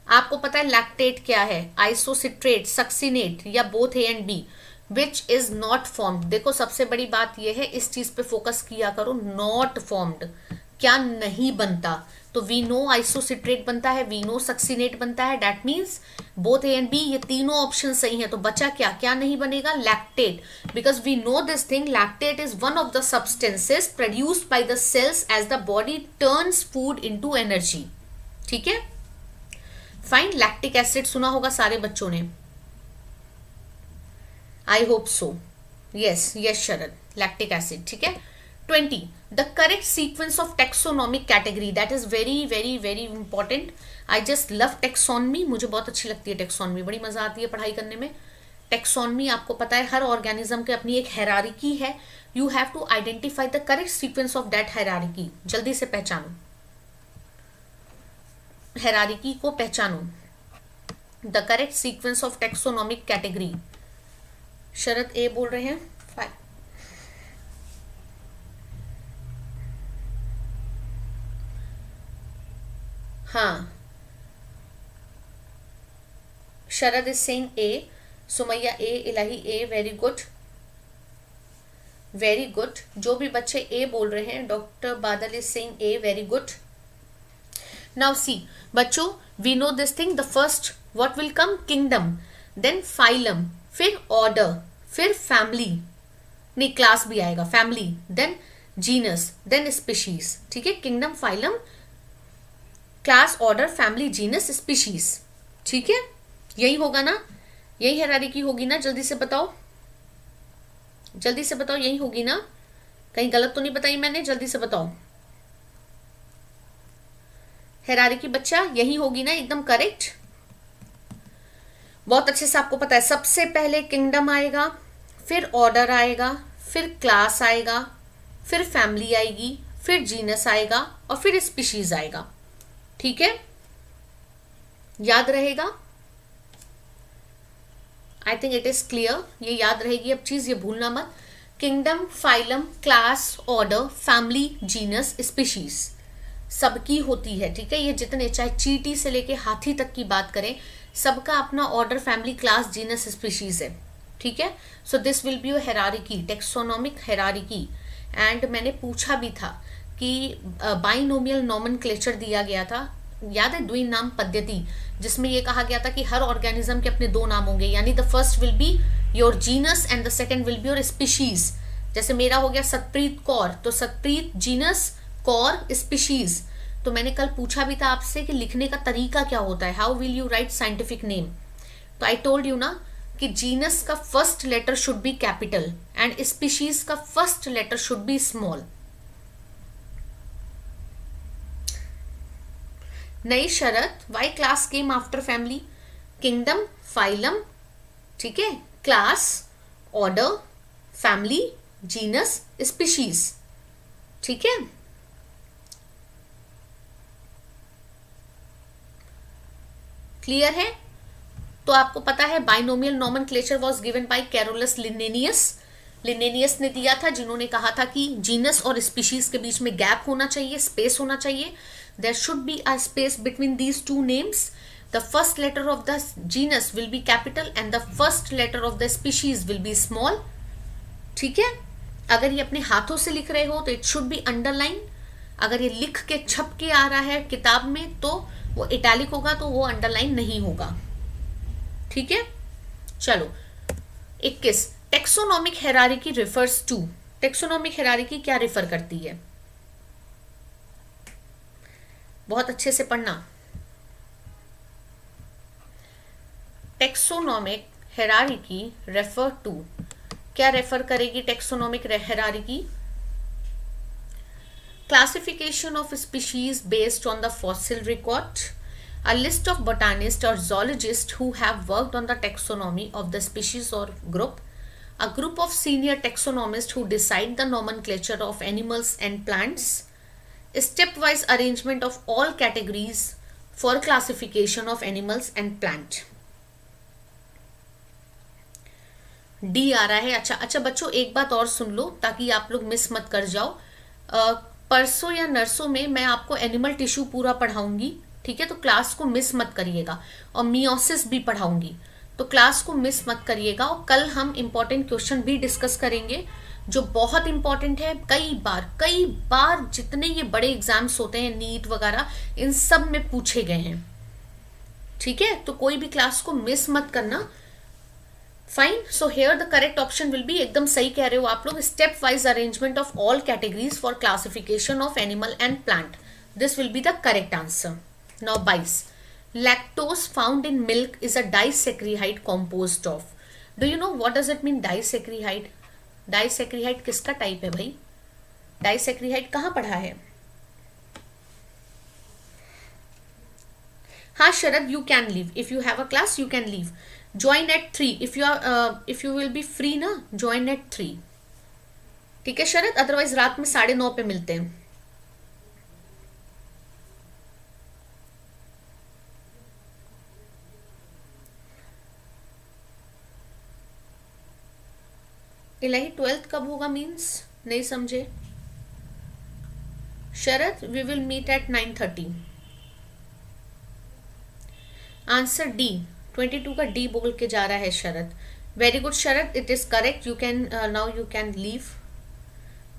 आपको पता है लैक्टेट क्या है, आइसोसिट्रेट, सक्सिनेट या both A and B, which is not formed. देखो सबसे बड़ी बात यह है, इस चीज पे फोकस किया करो, नॉट फॉर्म्ड क्या नहीं बनता। तो वी नो आइसोसिट्रेट बनता है, वी नो सक्सिनेट बनता है, that means both A and B, ये तीनों ऑप्शन सही है। तो बचा क्या, क्या नहीं बनेगा, lactate, because we know this thing, lactate is one of the substances produced by the cells as the body turns food into energy, ठीक है। फाइन, लैक्टिक एसिड सुना होगा सारे बच्चों ने, I hope so, yes yes Sharad, lactic acid, ठीक है। 20, the correct sequence of taxonomic category, that is very very very important. I just love taxonomy, मुझे बहुत अच्छी लगती है टेक्सोनमी, बड़ी मजा आती है पढ़ाई करने में। टेक्सोनमी आपको पता है, हर ऑर्गेनिज्म के अपनी एक हायरार्की है, you have to identify the correct sequence of that hierarchy, जल्दी से पहचानो, हायरार्की को पहचानो, the correct sequence of taxonomic category. Sharad A बोल रहे हैं, हाँ Sharad is saying A, Sumaiya A, Ilahi A, very good very good. जो भी बच्चे ए बोल रहे हैं, doctor Badal is saying A, very good. Now see बच्चों, we know this thing, the first what will come, kingdom, then phylum, फिर ऑर्डर, फिर family, नहीं क्लास भी आएगा, family, then genus, then species, ठीक है। Kingdom, phylum, class, order, family, genus, species, ठीक है। यही होगा ना, यही हायरार्की होगी ना, जल्दी से बताओ, जल्दी से बताओ, यही होगी ना, कहीं गलत तो नहीं बताई मैंने, जल्दी से बताओ। हायरार्की बच्चा यही होगी ना, एकदम करेक्ट, बहुत अच्छे से आपको पता है। सबसे पहले किंगडम आएगा, फिर ऑर्डर आएगा, फिर क्लास आएगा, फिर फैमिली आएगी, फिर जीनस आएगा और फिर स्पीशीज आएगा, ठीक है। याद रहेगा, I think it is clear, ये याद रहेगी अब चीज, ये भूलना मत। Kingdom, phylum, class, order, family, genus, species सबकी होती है, ठीक है। ये जितने चाहे चींटी से लेके हाथी तक की बात करें, सबका अपना order, family, class, genus, species है, ठीक है। So this will be your hierarchy, taxonomic hierarchy. And मैंने पूछा भी था कि बाइनोमियल नोमेनक्लेचर दिया गया था, याद है, द्विनाम पद्धति, जिसमें ये कहा गया था कि हर ऑर्गेनिज्म के अपने दो नाम होंगे, यानी the first will be your genus and the second will be your species. जैसे मेरा हो गया सतप्रीत कौर, तो सतप्रीत जीनस, कौर स्पीशीज। तो मैंने कल पूछा भी था आपसे कि लिखने का तरीका क्या होता है, how will you write scientific name. तो आई टोल्ड यू ना कि जीनस का first letter should be capital and species का first letter should be small. नई Sharat, why class came after family, kingdom, phylum, ठीक है, class, order, family, genus, species, ठीक है। क्लियर है। तो आपको पता है binomial nomenclature was given by Carolus Linnaeus, Linnaeus ने दिया था, जिन्होंने कहा था कि जीनस और स्पीशीज के बीच में गैप होना चाहिए, स्पेस होना चाहिए, there should be a space between these two names. The first letter of the genus will be capital and the first letter of the species will be small. ठीक है, अगर ये अपने हाथों से लिख रहे हो तो इट शुड बी अंडरलाइन. अगर ये लिख के छप के आ रहा है किताब में तो वो इटैलिक होगा, तो वो अंडरलाइन नहीं होगा. ठीक है, चलो 21. Taxonomic hierarchy refers to. Taxonomic hierarchy क्या रिफर करती है? बहुत अच्छे से पढ़ना. टेक्सोनॉमिक हेरारिकी रेफर टू, क्या रेफर करेगी taxonomic hierarchy? Classification of species based on the fossil record. A list of botanists or zoologists who have worked on the taxonomy of the species or group. A group of senior taxonomists who decide the nomenclature of animals and plants. Stepwise arrangement of all categories for classification of animals and plant. D आ रहा है. अच्छा बच्चों, एक बात और सुन लो ताकि आप लोग मिस मत कर जाओ. परसों या नरसों में मैं आपको एनिमल टिश्यू पूरा पढ़ाऊंगी. ठीक है, तो क्लास को मिस मत करिएगा. और मियोसिस भी पढ़ाऊंगी, तो क्लास को मिस मत करिएगा. और कल हम इंपॉर्टेंट क्वेश्चन भी डिस्कस करेंगे जो बहुत इंपॉर्टेंट है. कई बार जितने ये बड़े एग्जाम्स होते हैं नीट वगैरह, इन सब में पूछे गए हैं. ठीक है, तो कोई भी क्लास को मिस मत करना. Fine. So here the correct option will B, एकदम सही कह रहे हो आप लोग, step wise arrangement of all categories for classification of animal and plant. This will be the correct answer. Now 22. Lactose found in milk is a disaccharide composed of. Do you know what does it mean disaccharide? Disaccharide किसका type है भाई? Disaccharide कहाँ पढ़ा है? हाँ शरद, you can leave. If you have a class, you can leave. Join at 3. If you will be free ना, join at 3. ठीक है शरद, अदरवाइज रात में 9:30 पे मिलते हैं. इलाही 12th कब होगा मीन्स नहीं समझे Sharad. We will meet at 9:30. Answer D, 22 का डी बोल के जा रहा है Sharad. Very good Sharad, it is correct. You can now you can leave.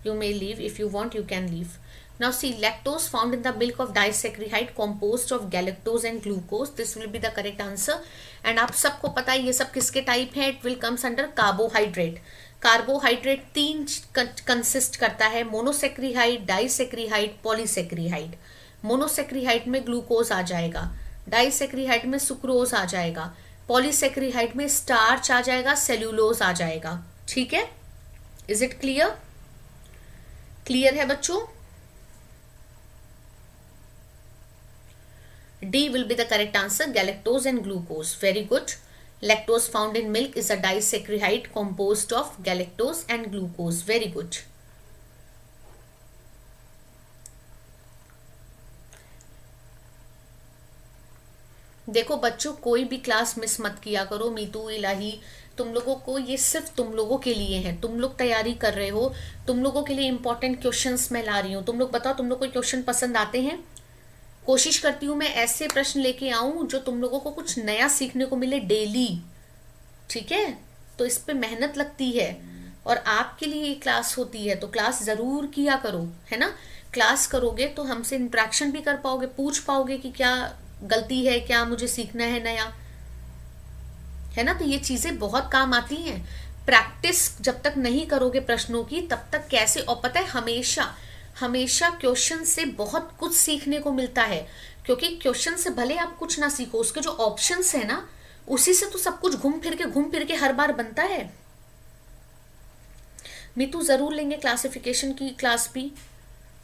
You may leave if you want, you can leave. Now see, lactose found in the milk of disaccharide composed of galactose and glucose. This will be the correct answer. And आप सबको पता है ये सब किसके type है? It will comes under carbohydrate. Carbohydrate 3 consist करता है, मोनोसेक्रिहाइड, डाइसेक्रिहाइड, पॉलीसेक्रिहाइड. मोनोसेक्रिहाइड में ग्लूकोज आ जाएगा, डाइसेक्रिहाइड में सुक्रोज आ जाएगा, पॉलीसेक्रिहाइड में स्टार्च आ जाएगा, सेल्यूलोज आ जाएगा. ठीक है, इज इट क्लियर? क्लियर है बच्चों? D will be the correct answer, galactose and glucose. Very good. Lactose found in milk is a disaccharide composed of galactose and glucose. Very good. देखो बच्चों, कोई भी क्लास मिस मत किया करो. मीतू, इलाही, तुम लोगों को ये सिर्फ तुम लोगों के लिए है. तुम लोग तैयारी कर रहे हो, तुम लोगों के लिए इंपॉर्टेंट क्वेश्चंस मैं ला रही हूँ. तुम लोग बताओ, तुम लोग को क्वेश्चन पसंद आते हैं? कोशिश करती हूँ मैं ऐसे प्रश्न लेके आऊं जो तुम लोगों को कुछ नया सीखने को मिले डेली. ठीक है, तो इस पे मेहनत लगती है और आपके लिए ये क्लास होती है, तो क्लास जरूर किया करो, है ना. क्लास करोगे तो हमसे इंटरेक्शन भी कर पाओगे, पूछ पाओगे कि क्या गलती है, क्या मुझे सीखना है नया, है ना. तो ये चीजें बहुत काम आती हैं. प्रैक्टिस जब तक नहीं करोगे प्रश्नों की तब तक कैसे. और पता है, हमेशा क्वेश्चन से बहुत कुछ सीखने को मिलता है, क्योंकि क्वेश्चन से भले आप कुछ ना सीखो, उसके जो ऑप्शंस है ना उसी से तो सब कुछ घूम फिर के हर बार बनता है. मीतू जरूर लेंगे क्लासिफिकेशन की क्लास भी.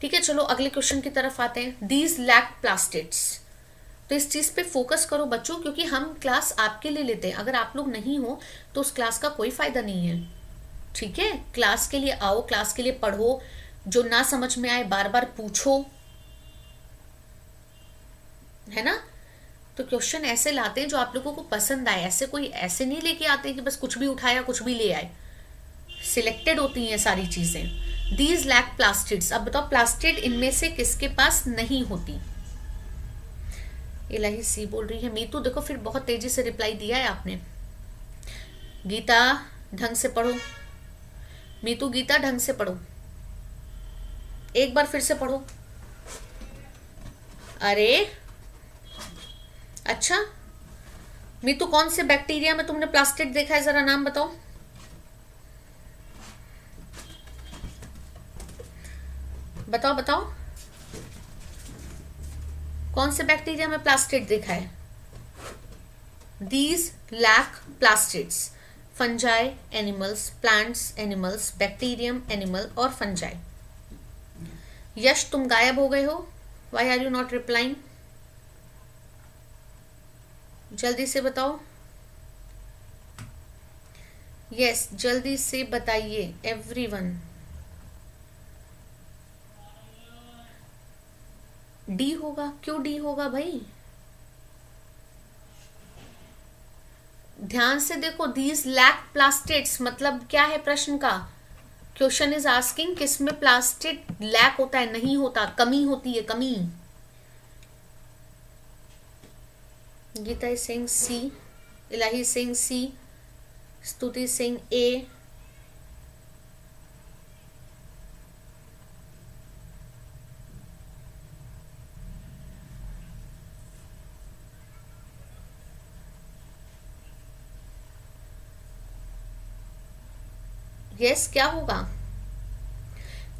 ठीक है, चलो अगले क्वेश्चन की तरफ आते हैं. These lack plastids. तो इस चीज पे फोकस करो बच्चों, क्योंकि हम क्लास आपके लिए लेते हैं. अगर आप लोग नहीं हो तो उस क्लास का कोई फायदा नहीं है. ठीक है, क्लास के लिए आओ, क्लास के लिए पढ़ो, जो ना समझ में आए बार बार पूछो, है ना. तो क्वेश्चन ऐसे लाते हैं जो आप लोगों को पसंद आए. ऐसे नहीं लेके आते कि बस कुछ भी उठाया कुछ भी ले आए. सिलेक्टेड होती हैं सारी चीजें. These lack plastids. अब बताओ, प्लास्टिड इनमें से किसके पास नहीं होती? इलाही सी बोल रही है। मीतू देखो फिर बहुत तेजी से रिप्लाई दिया है आपने। गीता ढंग से पढ़ो। मीतू गीता ढंग से पढ़ो, एक बार फिर से पढ़ो। अरे अच्छा मीतू, कौन से बैक्टीरिया में तुमने प्लास्टिड देखा है, जरा नाम बताओ। बताओ बताओ, कौन से बैक्टीरिया में प्लास्टिड देखा है? These lack plastids, fungi animals, plants animals, bacterium animal और फंजाई। यश तुम गायब हो गए हो, why are you not replying? जल्दी से बताओ। यस जल्दी से बताइए एवरीवन। डी होगा, क्यों डी होगा भाई? ध्यान से देखो, दीज लैक प्लास्टिड्स मतलब क्या है प्रश्न का? क्वेश्चन इज आस्किंग किस में प्लास्टिड लैक होता है, नहीं होता, कमी होती है, कमी। गीता सिंह सी, इलाही सिंह सी, स्तुति सिंह ए, यस क्या होगा?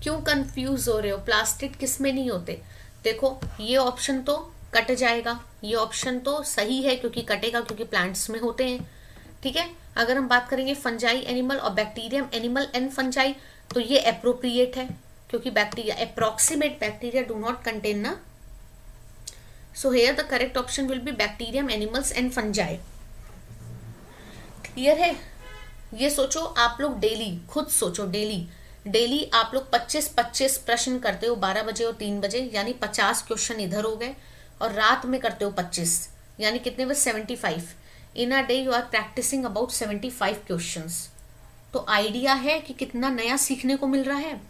क्यों कंफ्यूज हो रहे हो? प्लास्टिक किस में नहीं होते? देखो ये ऑप्शन तो कट जाएगा, ये ऑप्शन तो सही है क्योंकि कटेगा, क्योंकि प्लांट्स में होते हैं। ठीक है, अगर हम बात करेंगे फंजाई एनिमल और बैक्टीरियम एनिमल एंड फंजाई, तो ये अप्रोप्रिएट है क्योंकि bacteria approximate bacteria do not contain ना। So here the correct option will be bacterium animals and fungi. Clear है? ये सोचो आप लोग डेली, खुद सोचो डेली डेली आप लोग 25-25 प्रश्न करते हो 12 बजे और 3 बजे, यानी 50 क्वेश्चन इधर हो गए, और रात में करते हो 25, यानी कितने बजे? 75। In a day you are practising about 75 questions. तो आइडिया है कि कितना नया सीखने को मिल रहा है।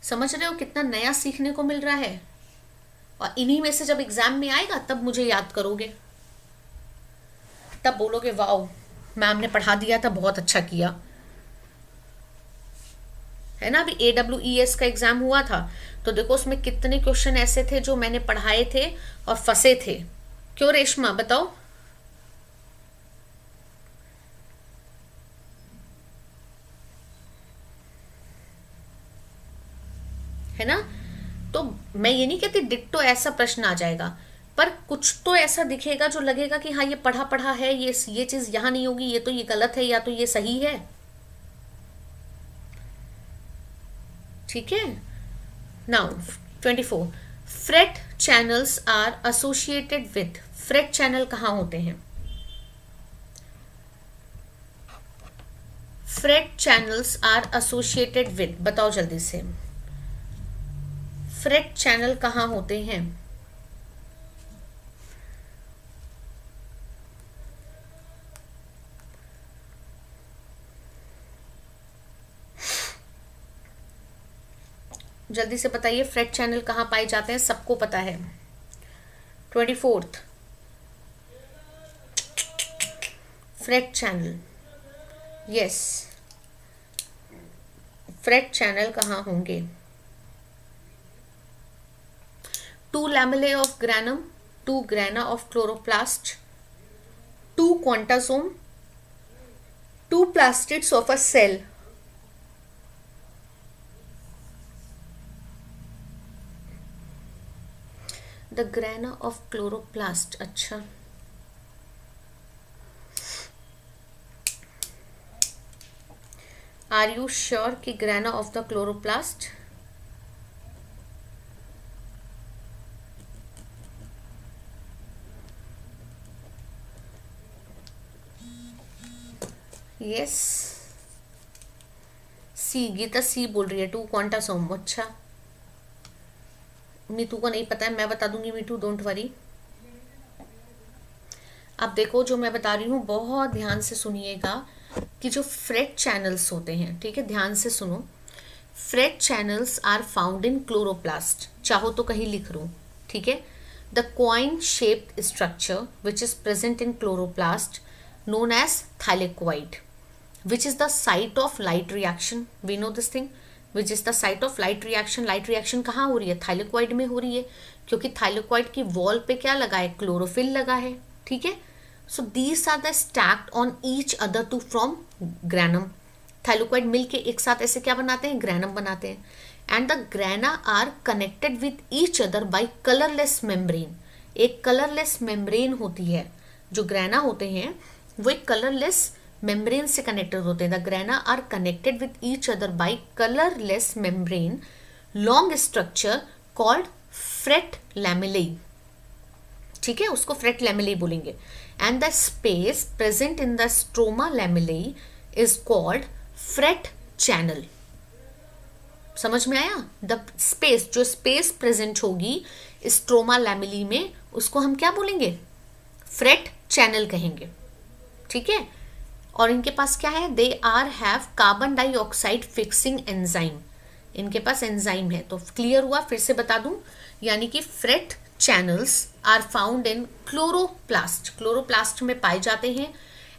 समझ रहे हो कितना नया सीखने को मिल रहा है? और इन्हीं में से जब एग्जाम में आएगा तब मुझे याद करोगे, तब बोलोगे वाओ मैम ने पढ़ा दिया था, बहुत अच्छा किया। है ना, अभी AWES का एग्जाम हुआ था तो देखो उसमें कितने क्वेश्चन ऐसे थे जो मैंने पढ़ाए थे और फंसे थे। क्यों रेशमा बताओ? है ना, तो मैं ये नहीं कहती डिट्टो ऐसा प्रश्न आ जाएगा, पर कुछ तो ऐसा दिखेगा जो लगेगा कि हाँ ये पढ़ा पढ़ा है, ये चीज यहां नहीं होगी, ये तो ये गलत है या तो ये सही है। ठीक है, now 24 fret channels are associated with. Fret channel कहां होते हैं? Fret channels are associated with, बताओ जल्दी से। फ्रेट चैनल कहां होते हैं? जल्दी से बताइए फ्रेट चैनल कहां पाए जाते हैं, सबको पता है। 24 freight channel, yes freight channel कहां होंगे? 2 lamellae of granum, 2 grana of chloroplast, 2 quantazome, 2 plastids of a cell. The grana of chloroplast, अच्छा आर यू श्योर कि grana of the chloroplast? Yes C, Geeta C बोल रही है, 2 क्वांटासोम। अच्छा मीठू को नहीं पता है, मैं बता दूंगी मीठू, डोंट वरी। अब देखो जो मैं बता रही हूँ बहुत ध्यान से सुनिएगा कि जो फ्रेट चैनल्स होते हैं, ठीक है ध्यान से सुनो, fret channels are found in chloroplast. चाहो तो कहीं लिख लो, ठीक है। The coin shaped structure which is present in chloroplast known as thylakoid, which is the site of light reaction. We know this thing, which is the site of light reaction. Light reaction कहाँ हो रही है? Thylakoid में हो रही है, क्योंकि thylakoid की वॉल पे क्या लगा है? क्लोरोफिल लगा है, ठीक है। So these are the stacked on each other to from granum. Thylakoid मिलके एक साथ ऐसे क्या बनाते हैं? ग्रैनम बनाते हैं। And the grana are connected with each other by colourless membrane. एक कलरलेस मेम्ब्रेन होती है, जो ग्रैना होते हैं वो एक कलरलेस मेम्ब्रेन से कनेक्टेड होते हैं। The grana are connected with each other by colourless membrane long structure called fret lamellae, ठीक है, उसको फ्रेट लैमेलेई बोलेंगे। And the space present in the stroma lamellae is called fret channel. समझ में आया? द स्पेस, जो space present होगी stroma lamellae में, उसको हम क्या बोलेंगे? फ्रेट चैनल कहेंगे, ठीक है। और इनके पास क्या है? They are have carbon dioxide fixing enzyme. इनके पास एंजाइम है। तो क्लियर हुआ? फिर से बता दूं, यानी कि fret channels are found in chloroplast, chloroplast में पाए जाते हैं।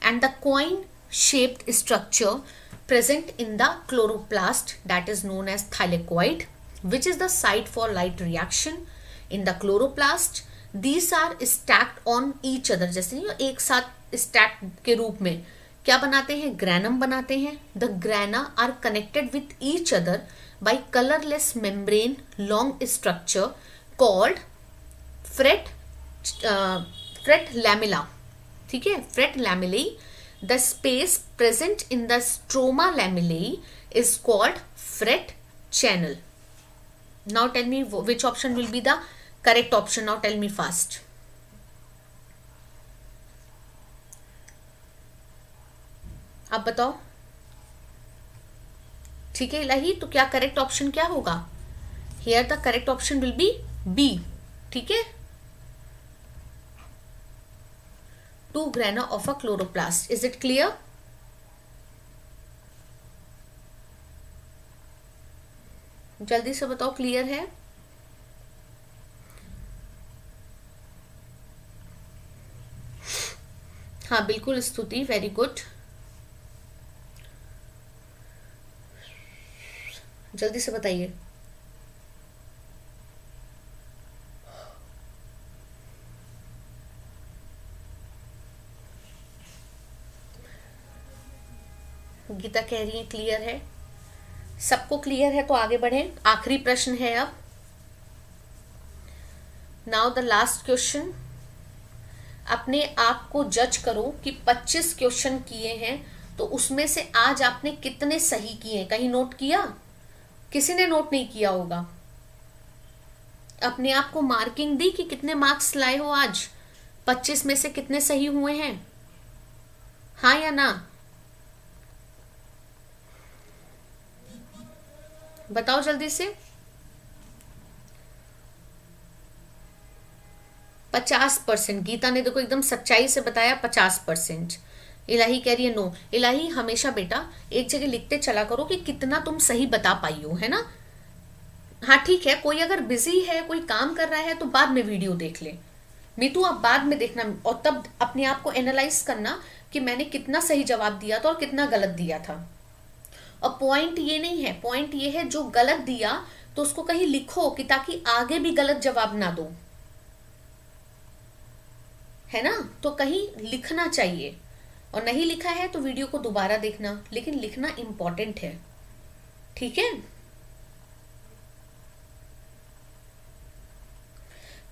And the coin shaped structure present in the chloroplast that is known as thylakoid, which is the site for light reaction in the chloroplast. These are stacked on each other, जैसे एक साथ stack के रूप में क्या बनाते हैं? Granum बनाते हैं। The grana are connected with each other by colourless membrane long structure called fret lamella, ठीक है, fret lamellae. The space present in the stroma lamellae is called fret channel. Now tell me which option will be the correct option? Now tell me fast. आप बताओ, ठीक है इलाही? तो क्या correct option क्या होगा? Here the correct option will be B, ठीक है, 2 grana of a chloroplast. Is it clear? जल्दी से बताओ, क्लियर है? हाँ बिल्कुल स्तुति, वेरी गुड। जल्दी से बताइए। गीता कह रही है क्लियर है। सबको क्लियर है तो आगे बढ़ें। आखिरी प्रश्न है अब। Now the last question. अपने आप को जज करो कि 25 क्वेश्चन किए हैं तो उसमें से आज आपने कितने सही किए? कहीं नोट किया? किसी ने नोट नहीं किया होगा। अपने आप को मार्किंग दी कि कितने मार्क्स लाए हो आज, 25 में से कितने सही हुए हैं, हाँ या ना? बताओ जल्दी से। 50%। गीता ने देखो एकदम सच्चाई से बताया 50%। इलाही कह रही है नो। इलाही हमेशा बेटा एक जगह लिखते चला करो कि कितना तुम सही बता पाई हो, है ना? हाँ ठीक है, कोई अगर बिजी है, कोई काम कर रहा है तो बाद में वीडियो देख ले। मीतू आप बाद में देखना और तब अपने आप को एनालाइज करना कि मैंने कितना सही जवाब दिया था और कितना गलत दिया था। और पॉइंट ये नहीं है, पॉइंट ये है जो गलत दिया तो उसको कहीं लिखो कि ताकि आगे भी गलत जवाब ना दो, है ना? तो कहीं लिखना चाहिए। और नहीं लिखा है तो वीडियो को दोबारा देखना, लेकिन लिखना इंपॉर्टेंट है, ठीक है?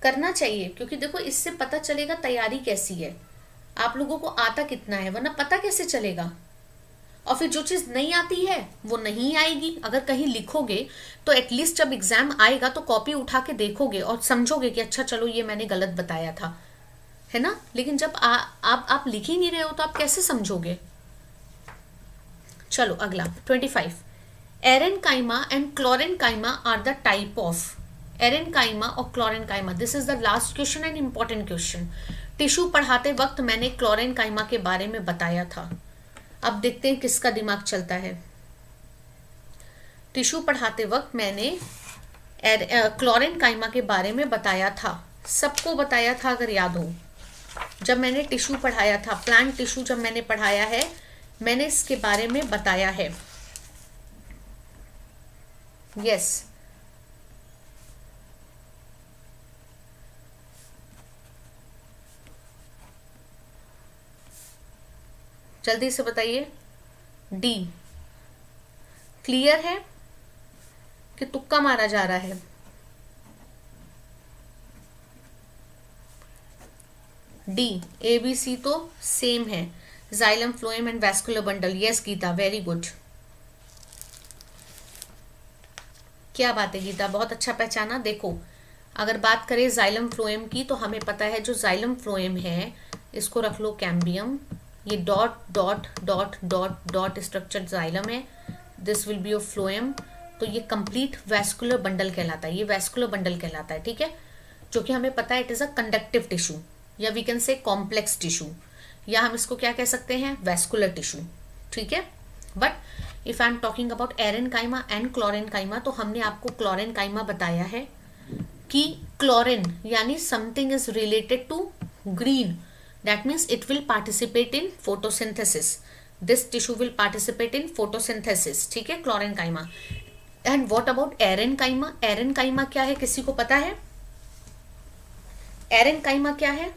करना चाहिए, क्योंकि देखो इससे पता चलेगा तैयारी कैसी है, आप लोगों को आता कितना है, वरना पता कैसे चलेगा? और फिर जो चीज नहीं आती है वो नहीं आएगी। अगर कहीं लिखोगे तो एटलीस्ट जब एग्जाम आएगा तो कॉपी उठा के देखोगे और समझोगे कि अच्छा चलो ये मैंने गलत बताया था, है ना? लेकिन जब आप लिख ही नहीं रहे हो तो आप कैसे समझोगे? चलो अगला 25। Aerenchyma and chlorenchyma are the type of. Aerenchyma और chlorenchyma, this is the last question and important question. Tissue पढ़ाते वक्त मैंने क्लोरेनकाइमा के बारे में बताया था। अब देखते हैं किसका दिमाग चलता है। टिश्यू पढ़ाते वक्त मैंने क्लोरेन काइमा के बारे में बताया था, सबको बताया था अगर याद हो। जब मैंने टिश्यू पढ़ाया था, प्लांट टिश्यू जब मैंने पढ़ाया है, मैंने इसके बारे में बताया है। यस, जल्दी से बताइए। डी क्लियर है कि तुक्का मारा जा रहा है? डी, ए बी सी तो सेम है, xylem phloem and vascular bundle. Yes Geeta, very good. क्या बात है गीता, बहुत अच्छा पहचाना। देखो, अगर बात करें जाइलम फ्लोएम की तो हमें पता है जो जाइलम फ्लोएम है, इसको रख लो कैम्बियम, ये dot dot dot dot dot structure xylem है, this will be of phloem. तो ये कंप्लीट वैस्कुलर बंडल कहलाता है, ये वैस्कुलर बंडल कहलाता है, ठीक है, जो कि हमें पता है it is a conductive tissue, या we can say complex tissue, या हम इसको क्या कह सकते हैं, वैस्कुलर टिश्यू, ठीक है। But if I am talking about aerenchyma and chlorenchyma, तो हमने आपको क्लोरेनकाइमा बताया है कि क्लोरीन यानी something is related to green, that means it will participate in photosynthesis, this tissue will participate in photosynthesis, ठीक है, chlorenchyma. And what about aerenchyma? Aerenchyma क्या है, किसी को पता है? एरेनकाइमा क्या है?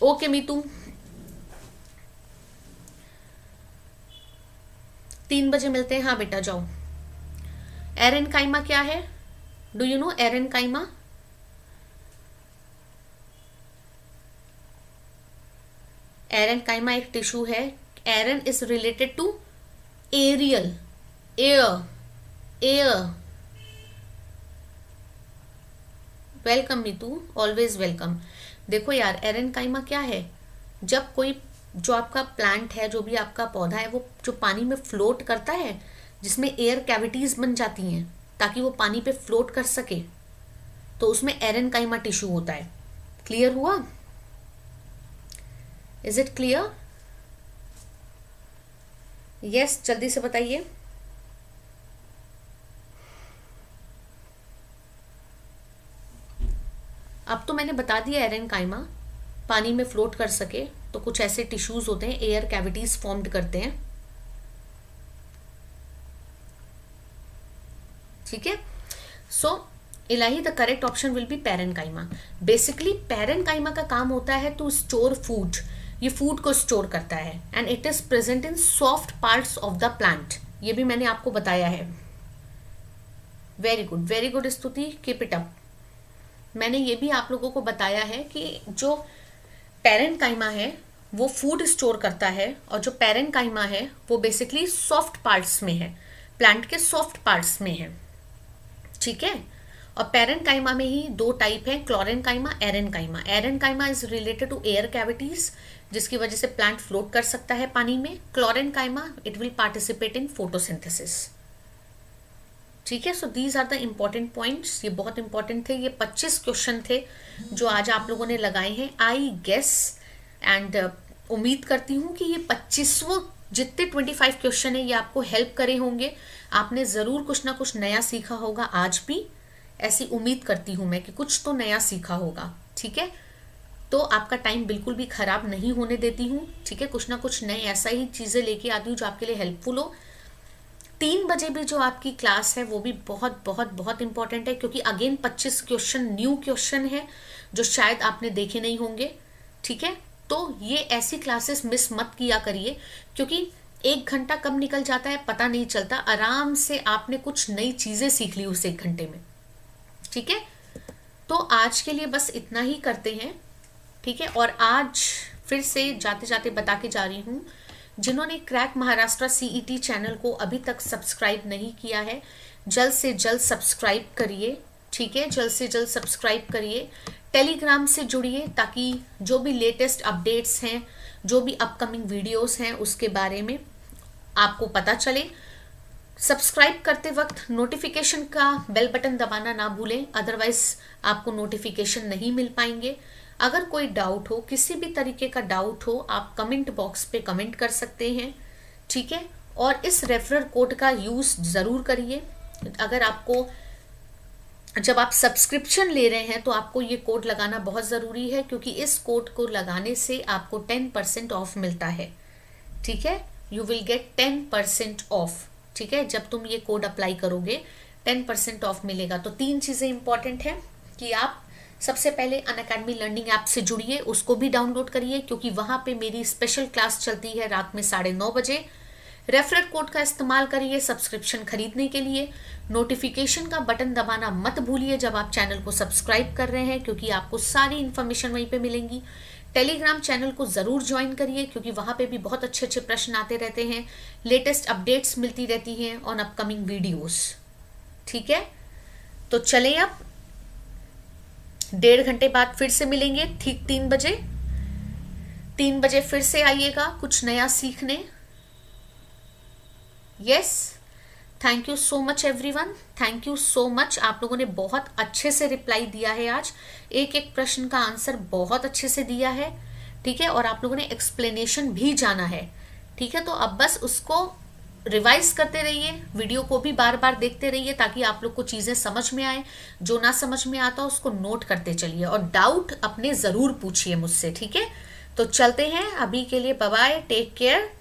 ओके मीतू, 3 बजे मिलते हैं। हाँ बेटा जाओ। एरेनकाइमा क्या है? Do you know aerenchyma? Aerenchyma एक टिश्यू है। Aeren is related to aerial, air. Welcome Mitu, always welcome. देखो यार, एरेनकाइमा क्या है, जब कोई जो आपका प्लांट है, जो भी आपका पौधा है, वो जो पानी में फ्लोट करता है, जिसमें एयर कैविटीज बन जाती हैं ताकि वो पानी पे फ्लोट कर सके, तो उसमें एरेनकाइमा टिश्यू होता है। क्लियर हुआ? Is it clear? यस, जल्दी से बताइए। अब तो मैंने बता दिया एरेनकाइमा पानी में फ्लोट कर सके, तो कुछ ऐसे टिश्यूज होते हैं, एयर कैविटीज फॉर्म्ड करते हैं, ठीक है। So Ilahi the correct option will be parenchyma. Basically parenchyma का काम होता है टू स्टोर फूड, ये फूड को स्टोर करता है, and it is present in soft parts of the plant, ये भी मैंने आपको बताया है। Very good Stuti, keep it up. मैंने ये भी आप लोगों को बताया है कि जो पेरेनकाइमा है वो फूड स्टोर करता है, और जो पेरेनकाइमा है वो बेसिकली सॉफ्ट पार्ट्स में है, प्लांट के सॉफ्ट पार्ट्स में है, ठीक है। और पेरेनकाइमा में ही 2 टाइप है, chlorenchyma, aerenchyma. Aerenchyma is related to air cavities, जिसकी वजह से प्लांट फ्लोट कर सकता है पानी में। Chlorenchyma it will participate in photosynthesis, ठीक है। So these are the important points, ये बहुत इंपॉर्टेंट थे। ये 25 क्वेश्चन थे जो आज आप लोगों ने लगाए हैं, आई गेस, एंड उम्मीद करती हूँ कि ये 25वां जितने 25 क्वेश्चन है ये आपको हेल्प करे होंगे। आपने जरूर कुछ ना कुछ नया सीखा होगा आज भी, ऐसी उम्मीद करती हूं मैं कि कुछ तो नया सीखा होगा, ठीक है। तो आपका टाइम बिल्कुल भी खराब नहीं होने देती हूँ, ठीक है। कुछ ना कुछ नए ऐसा ही चीजें लेके आती हूँ जो आपके लिए हेल्पफुल हो। 3 बजे भी जो आपकी क्लास है वो भी बहुत बहुत बहुत इंपॉर्टेंट है, क्योंकि अगेन 25 क्वेश्चन न्यू क्वेश्चन है जो शायद आपने देखे नहीं होंगे, ठीक है। तो ये ऐसी क्लासेस मिस मत किया करिए, क्योंकि 1 घंटा कब निकल जाता है पता नहीं चलता, आराम से आपने कुछ नई चीजें सीख ली उस 1 घंटे में, ठीक है। तो आज के लिए बस इतना ही करते हैं, ठीक है। और आज फिर से जाते जाते बता के जा रही हूँ, जिन्होंने क्रैक महाराष्ट्र सीईटी चैनल को अभी तक सब्सक्राइब नहीं किया है, जल्द से जल्द सब्सक्राइब करिए, ठीक है। जल्द से जल्द सब्सक्राइब करिए, टेलीग्राम से जुड़िए, ताकि जो भी लेटेस्ट अपडेट्स हैं, जो भी अपकमिंग वीडियोस हैं, उसके बारे में आपको पता चले। सब्सक्राइब करते वक्त नोटिफिकेशन का बेल बटन दबाना ना भूलें, अदरवाइज आपको नोटिफिकेशन नहीं मिल पाएंगे। अगर कोई डाउट हो, किसी भी तरीके का डाउट हो, आप कमेंट बॉक्स पे कमेंट कर सकते हैं, ठीक है। और इस रेफरल कोड का यूज जरूर करिए। अगर आपको जब आप सब्सक्रिप्शन ले रहे हैं तो आपको ये कोड लगाना बहुत ज़रूरी है, क्योंकि इस कोड को लगाने से आपको 10% ऑफ मिलता है। ठीक है, यू विल गेट 10% ऑफ। ठीक है, जब तुम ये कोड अप्लाई करोगे 10% ऑफ मिलेगा। तो 3 चीज़ें इंपॉर्टेंट हैं कि आप सबसे पहले अनअकैडमी लर्निंग ऐप से जुड़िए, उसको भी डाउनलोड करिए, क्योंकि वहाँ पे मेरी स्पेशल क्लास चलती है रात में 9:30 बजे। रेफरल कोड का इस्तेमाल करिए सब्सक्रिप्शन खरीदने के लिए। नोटिफिकेशन का बटन दबाना मत भूलिए जब आप चैनल को सब्सक्राइब कर रहे हैं, क्योंकि आपको सारी इन्फॉर्मेशन वहीं पे मिलेंगी। टेलीग्राम चैनल को ज़रूर ज्वाइन करिए, क्योंकि वहाँ पे भी बहुत अच्छे अच्छे प्रश्न आते रहते हैं, लेटेस्ट अपडेट्स मिलती रहती हैं ऑन अपकमिंग वीडियोस। ठीक है, तो चलें अब 1.5 घंटे बाद फिर से मिलेंगे ठीक 3 बजे। 3 बजे फिर से आइएगा कुछ नया सीखने। Yes, thank you so much everyone, thank you so much. आप लोगों ने बहुत अच्छे से रिप्लाई दिया है आज, एक एक प्रश्न का आंसर बहुत अच्छे से दिया है। ठीक है, और आप लोगों ने एक्सप्लेनेशन भी जाना है। ठीक है, तो अब बस उसको रिवाइज करते रहिए, वीडियो को भी बार बार देखते रहिए, ताकि आप लोग को चीज़ें समझ में आए। जो ना समझ में आता उसको नोट करते चलिए, और डाउट अपने ज़रूर पूछिए मुझसे। ठीक है, तो चलते हैं, अभी के लिए बाय बाय, टेक केयर।